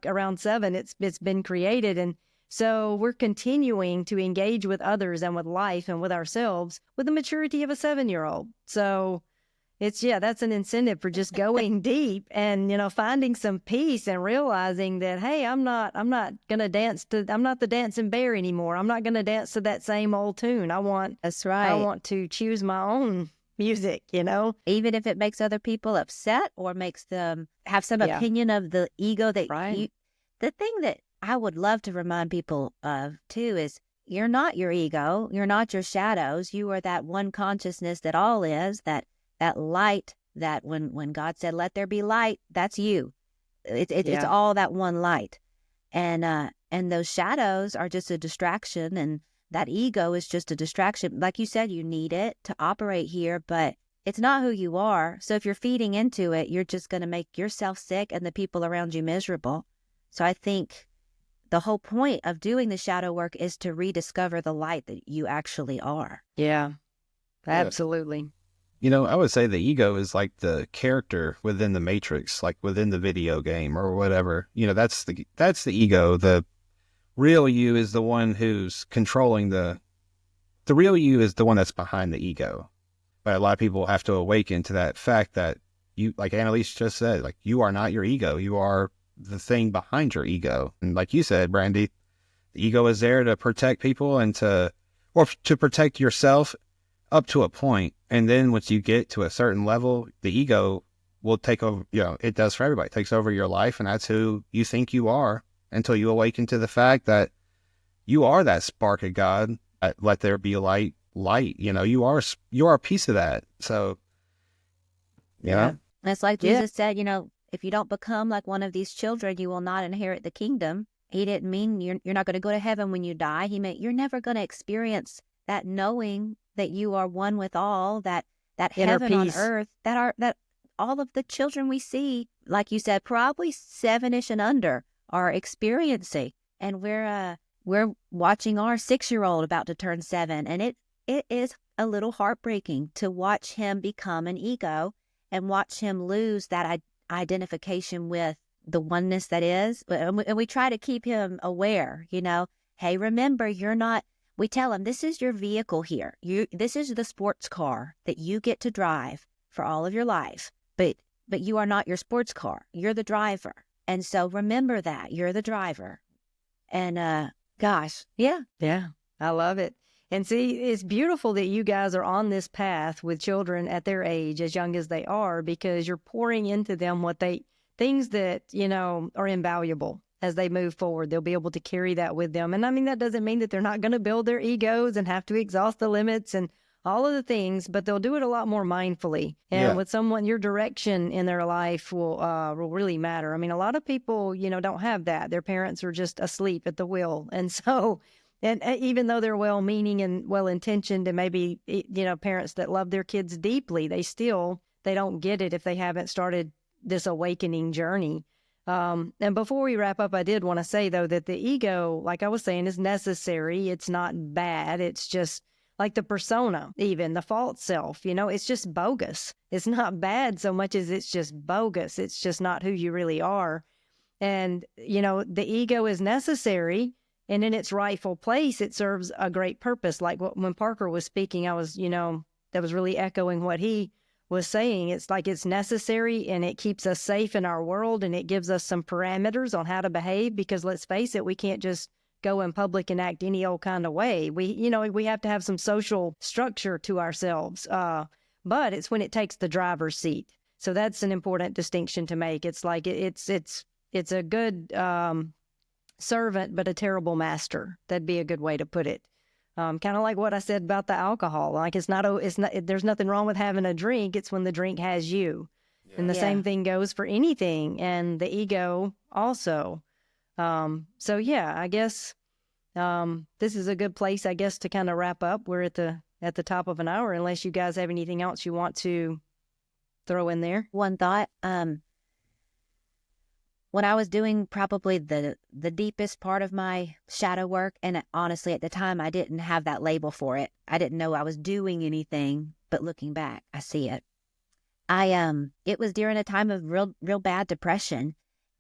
around 7, it's been created. And so we're continuing to engage with others and with life and with ourselves with the maturity of a 7-year-old. So that's an incentive for just going deep and, finding some peace and realizing that, hey, I'm not going to I'm not the dancing bear anymore. I'm not going to dance to that same old tune. That's right. I want to choose my own music, even if it makes other people upset or makes them have some opinion of the ego that the thing that I would love to remind people of too is you're not your ego. You're not your shadows. You are that one consciousness that all is, that light that when God said, let there be light, that's you. It's all that one light. And those shadows are just a distraction, and that ego is just a distraction. Like you said, you need it to operate here, but it's not who you are. So if you're feeding into it, you're just going to make yourself sick and the people around you miserable. So I think the whole point of doing the shadow work is to rediscover the light that you actually are. Yeah, absolutely. I would say the ego is like the character within the Matrix, like within the video game or whatever. That's the ego. The real you is the one who's controlling the real you is the one that's behind the ego. But a lot of people have to awaken to that fact that you, like Annelise just said, like you are not your ego. You are the thing behind your ego. And like you said, Brandy, the ego is there to protect people and to protect yourself up to a point. And then once you get to a certain level, the ego will take over, it does for everybody. It takes over your life, and that's who you think you are until you awaken to the fact that you are that spark of God. Let there be light. You are a piece of that. So, It's like Jesus said, if you don't become like one of these children, you will not inherit the kingdom. He didn't mean you're not going to go to heaven when you die. He meant you're never going to experience that knowing that you are one with all, that heaven on earth, that all of the children we see, like you said, probably 7-ish and under, are experiencing. And we're watching our 6-year-old about to turn 7, and it is a little heartbreaking to watch him become an ego and watch him lose that identification with the oneness that is. And we try to keep him aware, hey, remember, you're not. We tell him, this is your vehicle here. This is the sports car that you get to drive for all of your life. But you are not your sports car. You're the driver. And so remember that. You're the driver. And gosh, yeah. Yeah, I love it. And see, it's beautiful that you guys are on this path with children at their age, as young as they are, because you're pouring into them things that, are invaluable. As they move forward, they'll be able to carry that with them. And I mean, that doesn't mean that they're not going to build their egos and have to exhaust the limits and all of the things, but they'll do it a lot more mindfully. And with someone, your direction in their life will really matter. I mean, a lot of people, don't have that. Their parents are just asleep at the wheel. And so, and even though they're well-meaning and well-intentioned and maybe, parents that love their kids deeply, they don't get it if they haven't started this awakening journey. And before we wrap up, I did want to say, though, that the ego, like I was saying, is necessary. It's not bad. It's just like the persona, even the false self, it's just bogus. It's not bad so much as it's just bogus. It's just not who you really are. And, the ego is necessary, and in its rightful place, it serves a great purpose. Like when Parker was speaking, I was, that was really echoing what he was saying. It's like it's necessary, and it keeps us safe in our world, and it gives us some parameters on how to behave, because let's face it, we can't just go in public and act any old kind of way. We have to have some social structure to ourselves. But it's when it takes the driver's seat. So that's an important distinction to make. It's like it's a good servant, but a terrible master. That'd be a good way to put it. Kind of like what I said about the alcohol. Like it's not, there's nothing wrong with having a drink. It's when the drink has you. Yeah. And the same thing goes for anything, and the ego also. So yeah, I guess this is a good place, I guess, to kind of wrap up. We're at the top of an hour, unless you guys have anything else you want to throw in there. One thought, when I was doing probably the deepest part of my shadow work, and honestly, at the time, I didn't have that label for it. I didn't know I was doing anything, but looking back, I see it. It was during a time of real bad depression,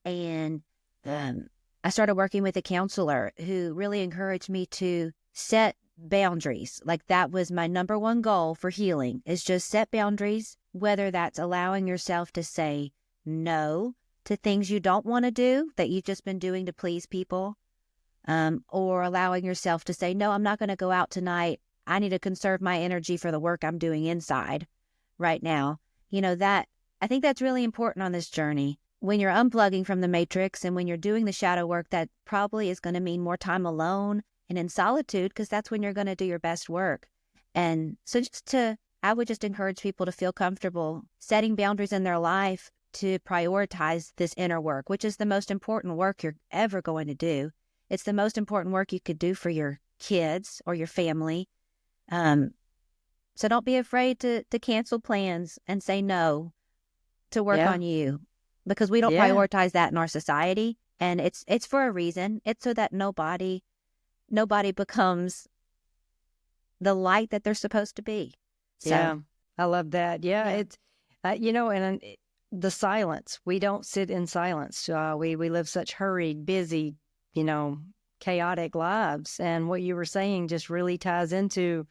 and I started working with a counselor who really encouraged me to set boundaries. Like that was my number one goal for healing, is just set boundaries, whether that's allowing yourself to say no to things you don't want to do that you've just been doing to please people, or allowing yourself to say, no, I'm not going to go out tonight. I need to conserve my energy for the work I'm doing inside right now. That I think that's really important on this journey. When you're unplugging from the matrix and when you're doing the shadow work, that probably is going to mean more time alone and in solitude, because that's when you're going to do your best work. And so I would just encourage people to feel comfortable setting boundaries in their life to prioritize this inner work, which is the most important work you're ever going to do. It's the most important work you could do for your kids or your family. So don't be afraid to cancel plans and say no to work on you, because we don't prioritize that in our society. And it's for a reason. It's so that nobody becomes the light that they're supposed to be. So, yeah, I love that. Yeah. It's, and the silence, we don't sit in silence. We live such hurried, busy, chaotic lives. And what you were saying just really ties into,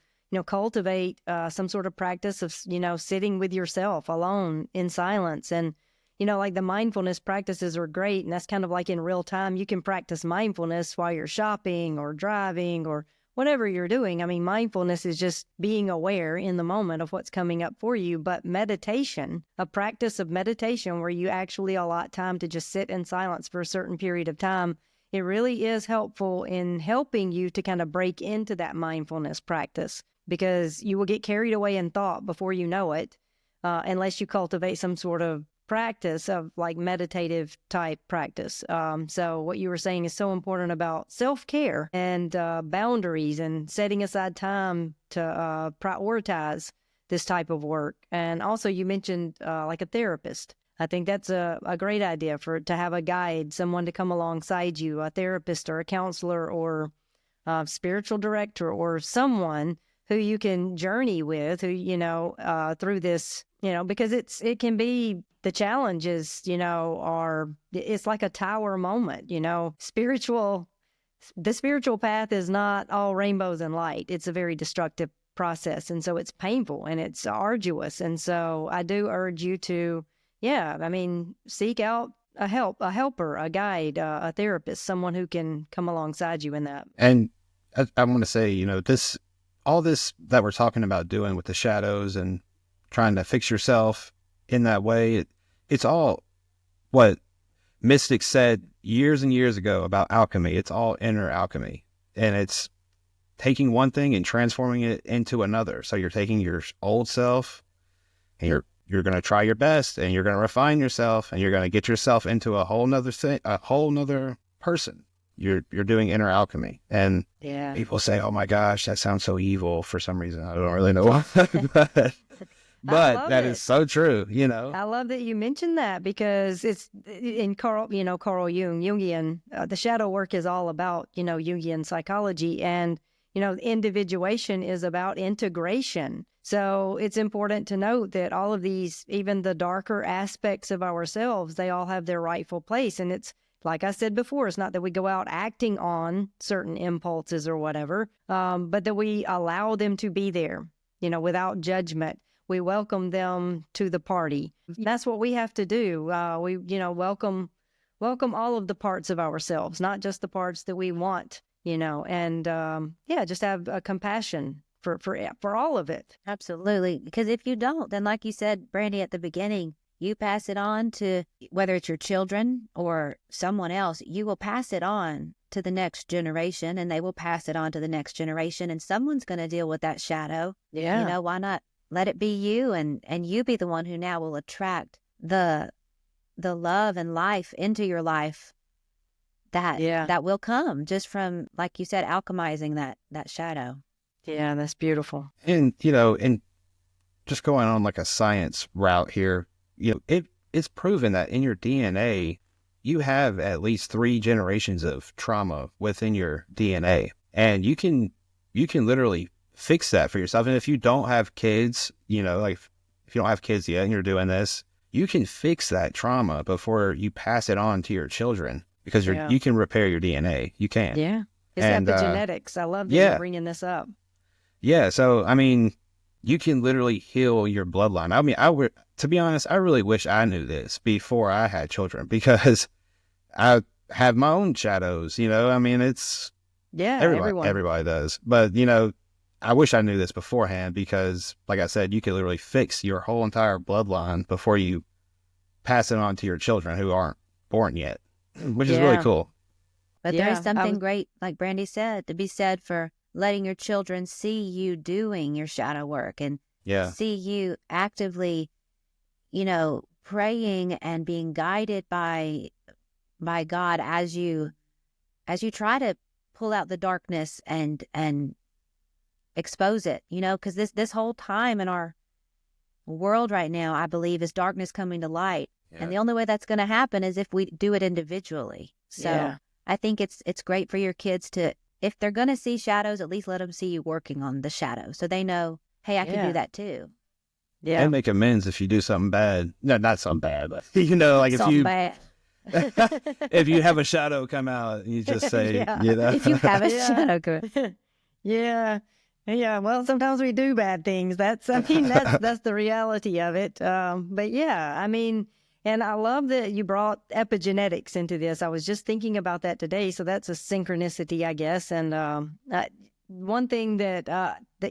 cultivate some sort of practice of, sitting with yourself alone in silence. And, like the mindfulness practices are great. And that's kind of like in real time. You can practice mindfulness while you're shopping or driving or whatever you're doing. I mean, mindfulness is just being aware in the moment of what's coming up for you. But meditation, a practice of meditation where you actually allot time to just sit in silence for a certain period of time, it really is helpful in helping you to kind of break into that mindfulness practice, because you will get carried away in thought before you know it, unless you cultivate some sort of practice of like meditative type practice. So what you were saying is so important about self-care and boundaries and setting aside time to prioritize this type of work. And also you mentioned like a therapist. I think that's a great idea to have a guide, someone to come alongside you, a therapist or a counselor or a spiritual director or someone who you can journey with, who, through this, because it can be, the challenges, it's like a tower moment, the spiritual path is not all rainbows and light. It's a very destructive process. And so it's painful and it's arduous. And so I do urge you to, seek out a helper, a guide, a therapist, someone who can come alongside you in that. And I want to say, all this that we're talking about doing with the shadows and trying to fix yourself in that way, it's all what mystics said years and years ago about alchemy. It's all inner alchemy, and it's taking one thing and transforming it into another. So you're taking your old self and you're going to try your best, and you're going to refine yourself, and you're going to get yourself into a whole nother thing, a whole nother person. You're doing inner alchemy. And people say, oh my gosh, that sounds so evil for some reason. I don't really know why. But that is so true, I love that you mentioned that, because it's in Carl Jung, Jungian, the shadow work is all about, Jungian psychology. And, individuation is about integration. So it's important to note that all of these, even the darker aspects of ourselves, they all have their rightful place. And it's, like I said before, it's not that we go out acting on certain impulses or whatever, but that we allow them to be there, without judgment. We welcome them to the party. That's what we have to do. We, welcome all of the parts of ourselves, not just the parts that we want, and just have a compassion for all of it. Absolutely. Because if you don't, then like you said, Brandy, at the beginning, you pass it on to, whether it's your children or someone else, you will pass it on to the next generation, and they will pass it on to the next generation, and someone's going to deal with that shadow. Yeah. Why not let it be you, and you be the one who now will attract the love and life into your life that will come just from, like you said, alchemizing that shadow. Yeah, that's beautiful. And, and just going on like a science route here, it's proven that in your DNA, you have at least 3 generations of trauma within your DNA. And you can literally fix that for yourself. And if you don't have kids, like if you don't have kids yet and you're doing this, you can fix that trauma before you pass it on to your children, because you can repair your DNA. You can. Yeah. It's epigenetics. I love that you're bringing this up. Yeah. So, I mean, you can literally heal your bloodline. I mean, to be honest, I really wish I knew this before I had children, because I have my own shadows, I mean, it's everybody does. But, I wish I knew this beforehand, because like I said, you could literally fix your whole entire bloodline before you pass it on to your children who aren't born yet, which is really cool. But there is something great, like Brandy said, to be said for letting your children see you doing your shadow work, and see you actively, praying and being guided by God as you try to pull out the darkness and expose it, because this whole time in our world right now, I believe, is darkness coming to light. Yeah. And the only way that's going to happen is if we do it individually. So I think it's great for your kids to, if they're going to see shadows, at least let them see you working on the shadow, so they know, hey, I can do that too. Yeah. And make amends if you do something bad. No, not something bad, but like something bad. If you have a shadow come out, you just say, if you have a shadow come out. Yeah, well, sometimes we do bad things. That's the reality of it. But yeah, I mean, and I love that you brought epigenetics into this. I was just thinking about that today. So that's a synchronicity, I guess. And one thing that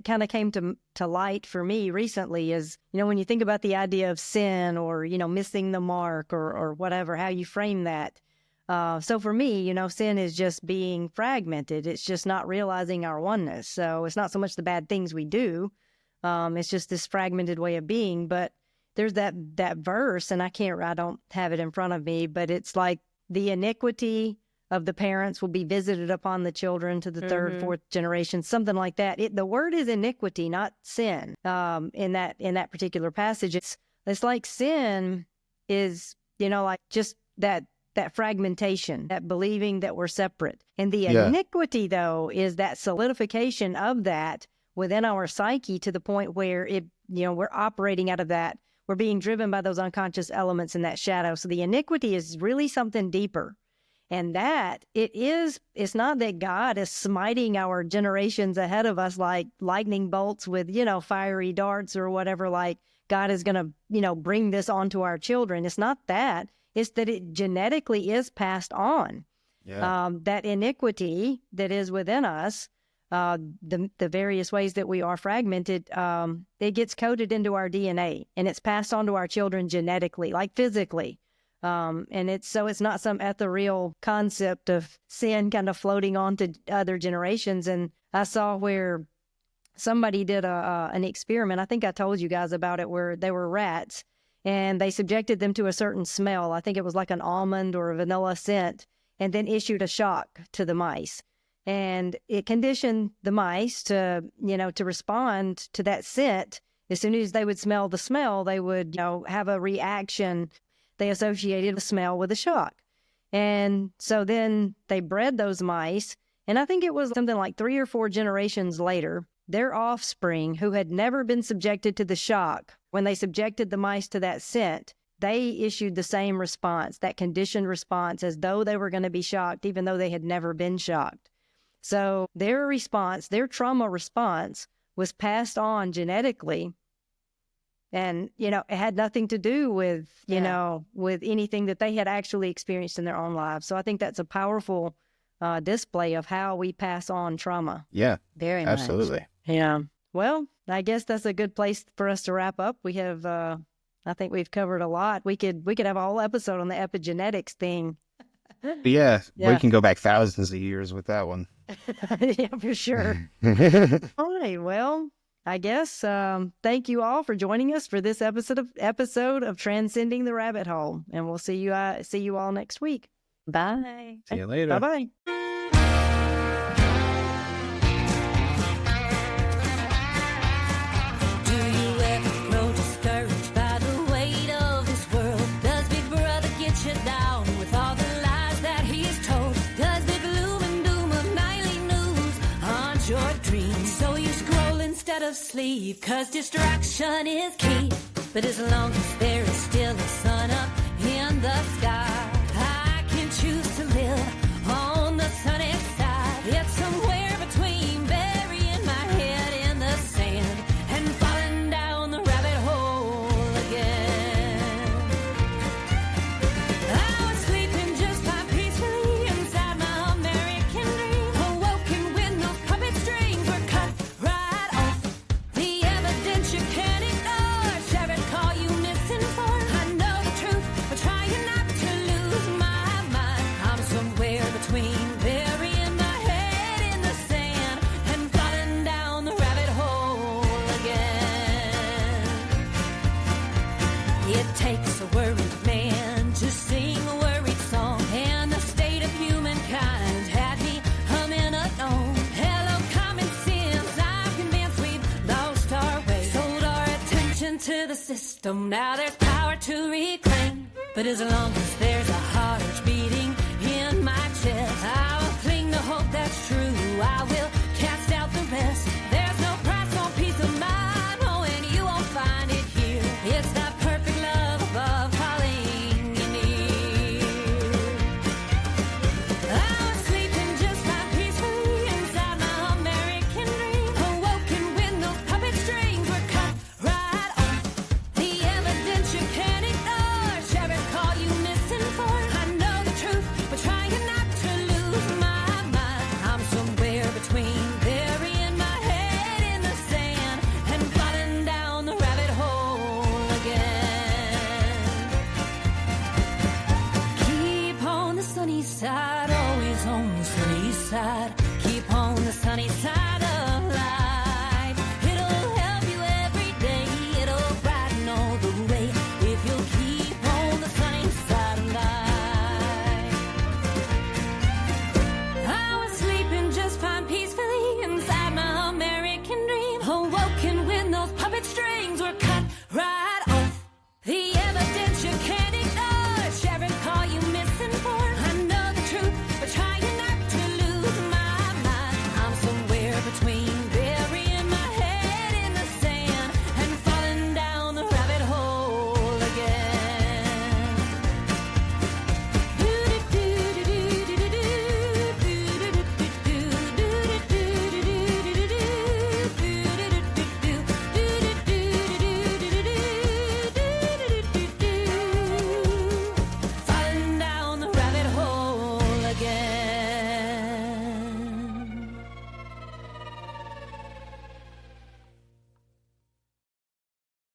kind of came to light for me recently is, when you think about the idea of sin or, missing the mark or whatever, how you frame that. So for me, sin is just being fragmented. It's just not realizing our oneness. So it's not so much the bad things we do. It's just this fragmented way of being. But there's that verse, and I don't have it in front of me, but it's like the iniquity of the parents will be visited upon the children to the third, fourth generation, something like that. The word is iniquity, not sin. In that particular passage, it's like sin is, like just that fragmentation, that believing that we're separate. And the iniquity, though, is that solidification of that within our psyche to the point where we're operating out of that. We're being driven by those unconscious elements in that shadow. So the iniquity is really something deeper. And that it's not that God is smiting our generations ahead of us like lightning bolts with, fiery darts or whatever, like God is going to, bring this onto our children. It's not that. It's that it genetically is passed on. Yeah. That iniquity that is within us, the various ways that we are fragmented, it gets coded into our DNA, and it's passed on to our children genetically, like physically. And it's not some ethereal concept of sin kind of floating on to other generations. And I saw where somebody did an experiment. I think I told you guys about it, where they were rats, and they subjected them to a certain smell. I think it was like an almond or a vanilla scent, and then issued a shock to the mice. And it conditioned the mice to respond to that scent. As soon as they would smell the smell, they would, have a reaction. They associated the smell with a shock. And so then they bred those mice, And I think it was something like 3 or 4 generations later, their offspring, who had never been subjected to the shock, when they subjected the mice to that scent, they issued the same response, that conditioned response, as though they were going to be shocked, even though they had never been shocked. So their response, their trauma response, was passed on genetically. And, you know, it had nothing to do with, you know, with anything that they had actually experienced in their own lives. So I think that's a powerful display of how we pass on trauma. Yeah, Very much. absolutely. Yeah. Well, I guess that's a good place for us to wrap up. We have, I think we've covered a lot. We could have a whole episode on the epigenetics thing. Yeah, Yeah. we can go back thousands of years with that one. Yeah, for sure. All right. Well, I guess thank you all for joining us for this episode of Transcending the Rabbit Hole, and we'll see you all next week. Bye. See you later. Bye-bye. Do you ever grow discouraged by the weight of this world? Does Big Brother get you down with all the lies that he's told? Does the gloom and doom of nightly news haunt your dreams? So you scroll instead of sleep, 'cause distraction is key. But as long as there is still a sun up in the sky, I can choose to live on the sunny side. It's somewhere between burying my head in the sand and falling down the rabbit hole again. I was sleeping just fine peacefully inside my American dream, awoken when those puppet strings were cut right off. The evidence you can't ignore, sheriff call you misinformed. I know the truth, but trying not to lose my mind. I'm somewhere between burying my head in the sand and falling down the rabbit hole again. It takes a worried man to sing a worried song, and the state of humankind had me humming alone. Hello, common sense, I'm convinced we've lost our way, sold our attention to the system. Now there's power to reclaim, but as long as there's a heart beating in my chest, I will cling to hope that's true. I will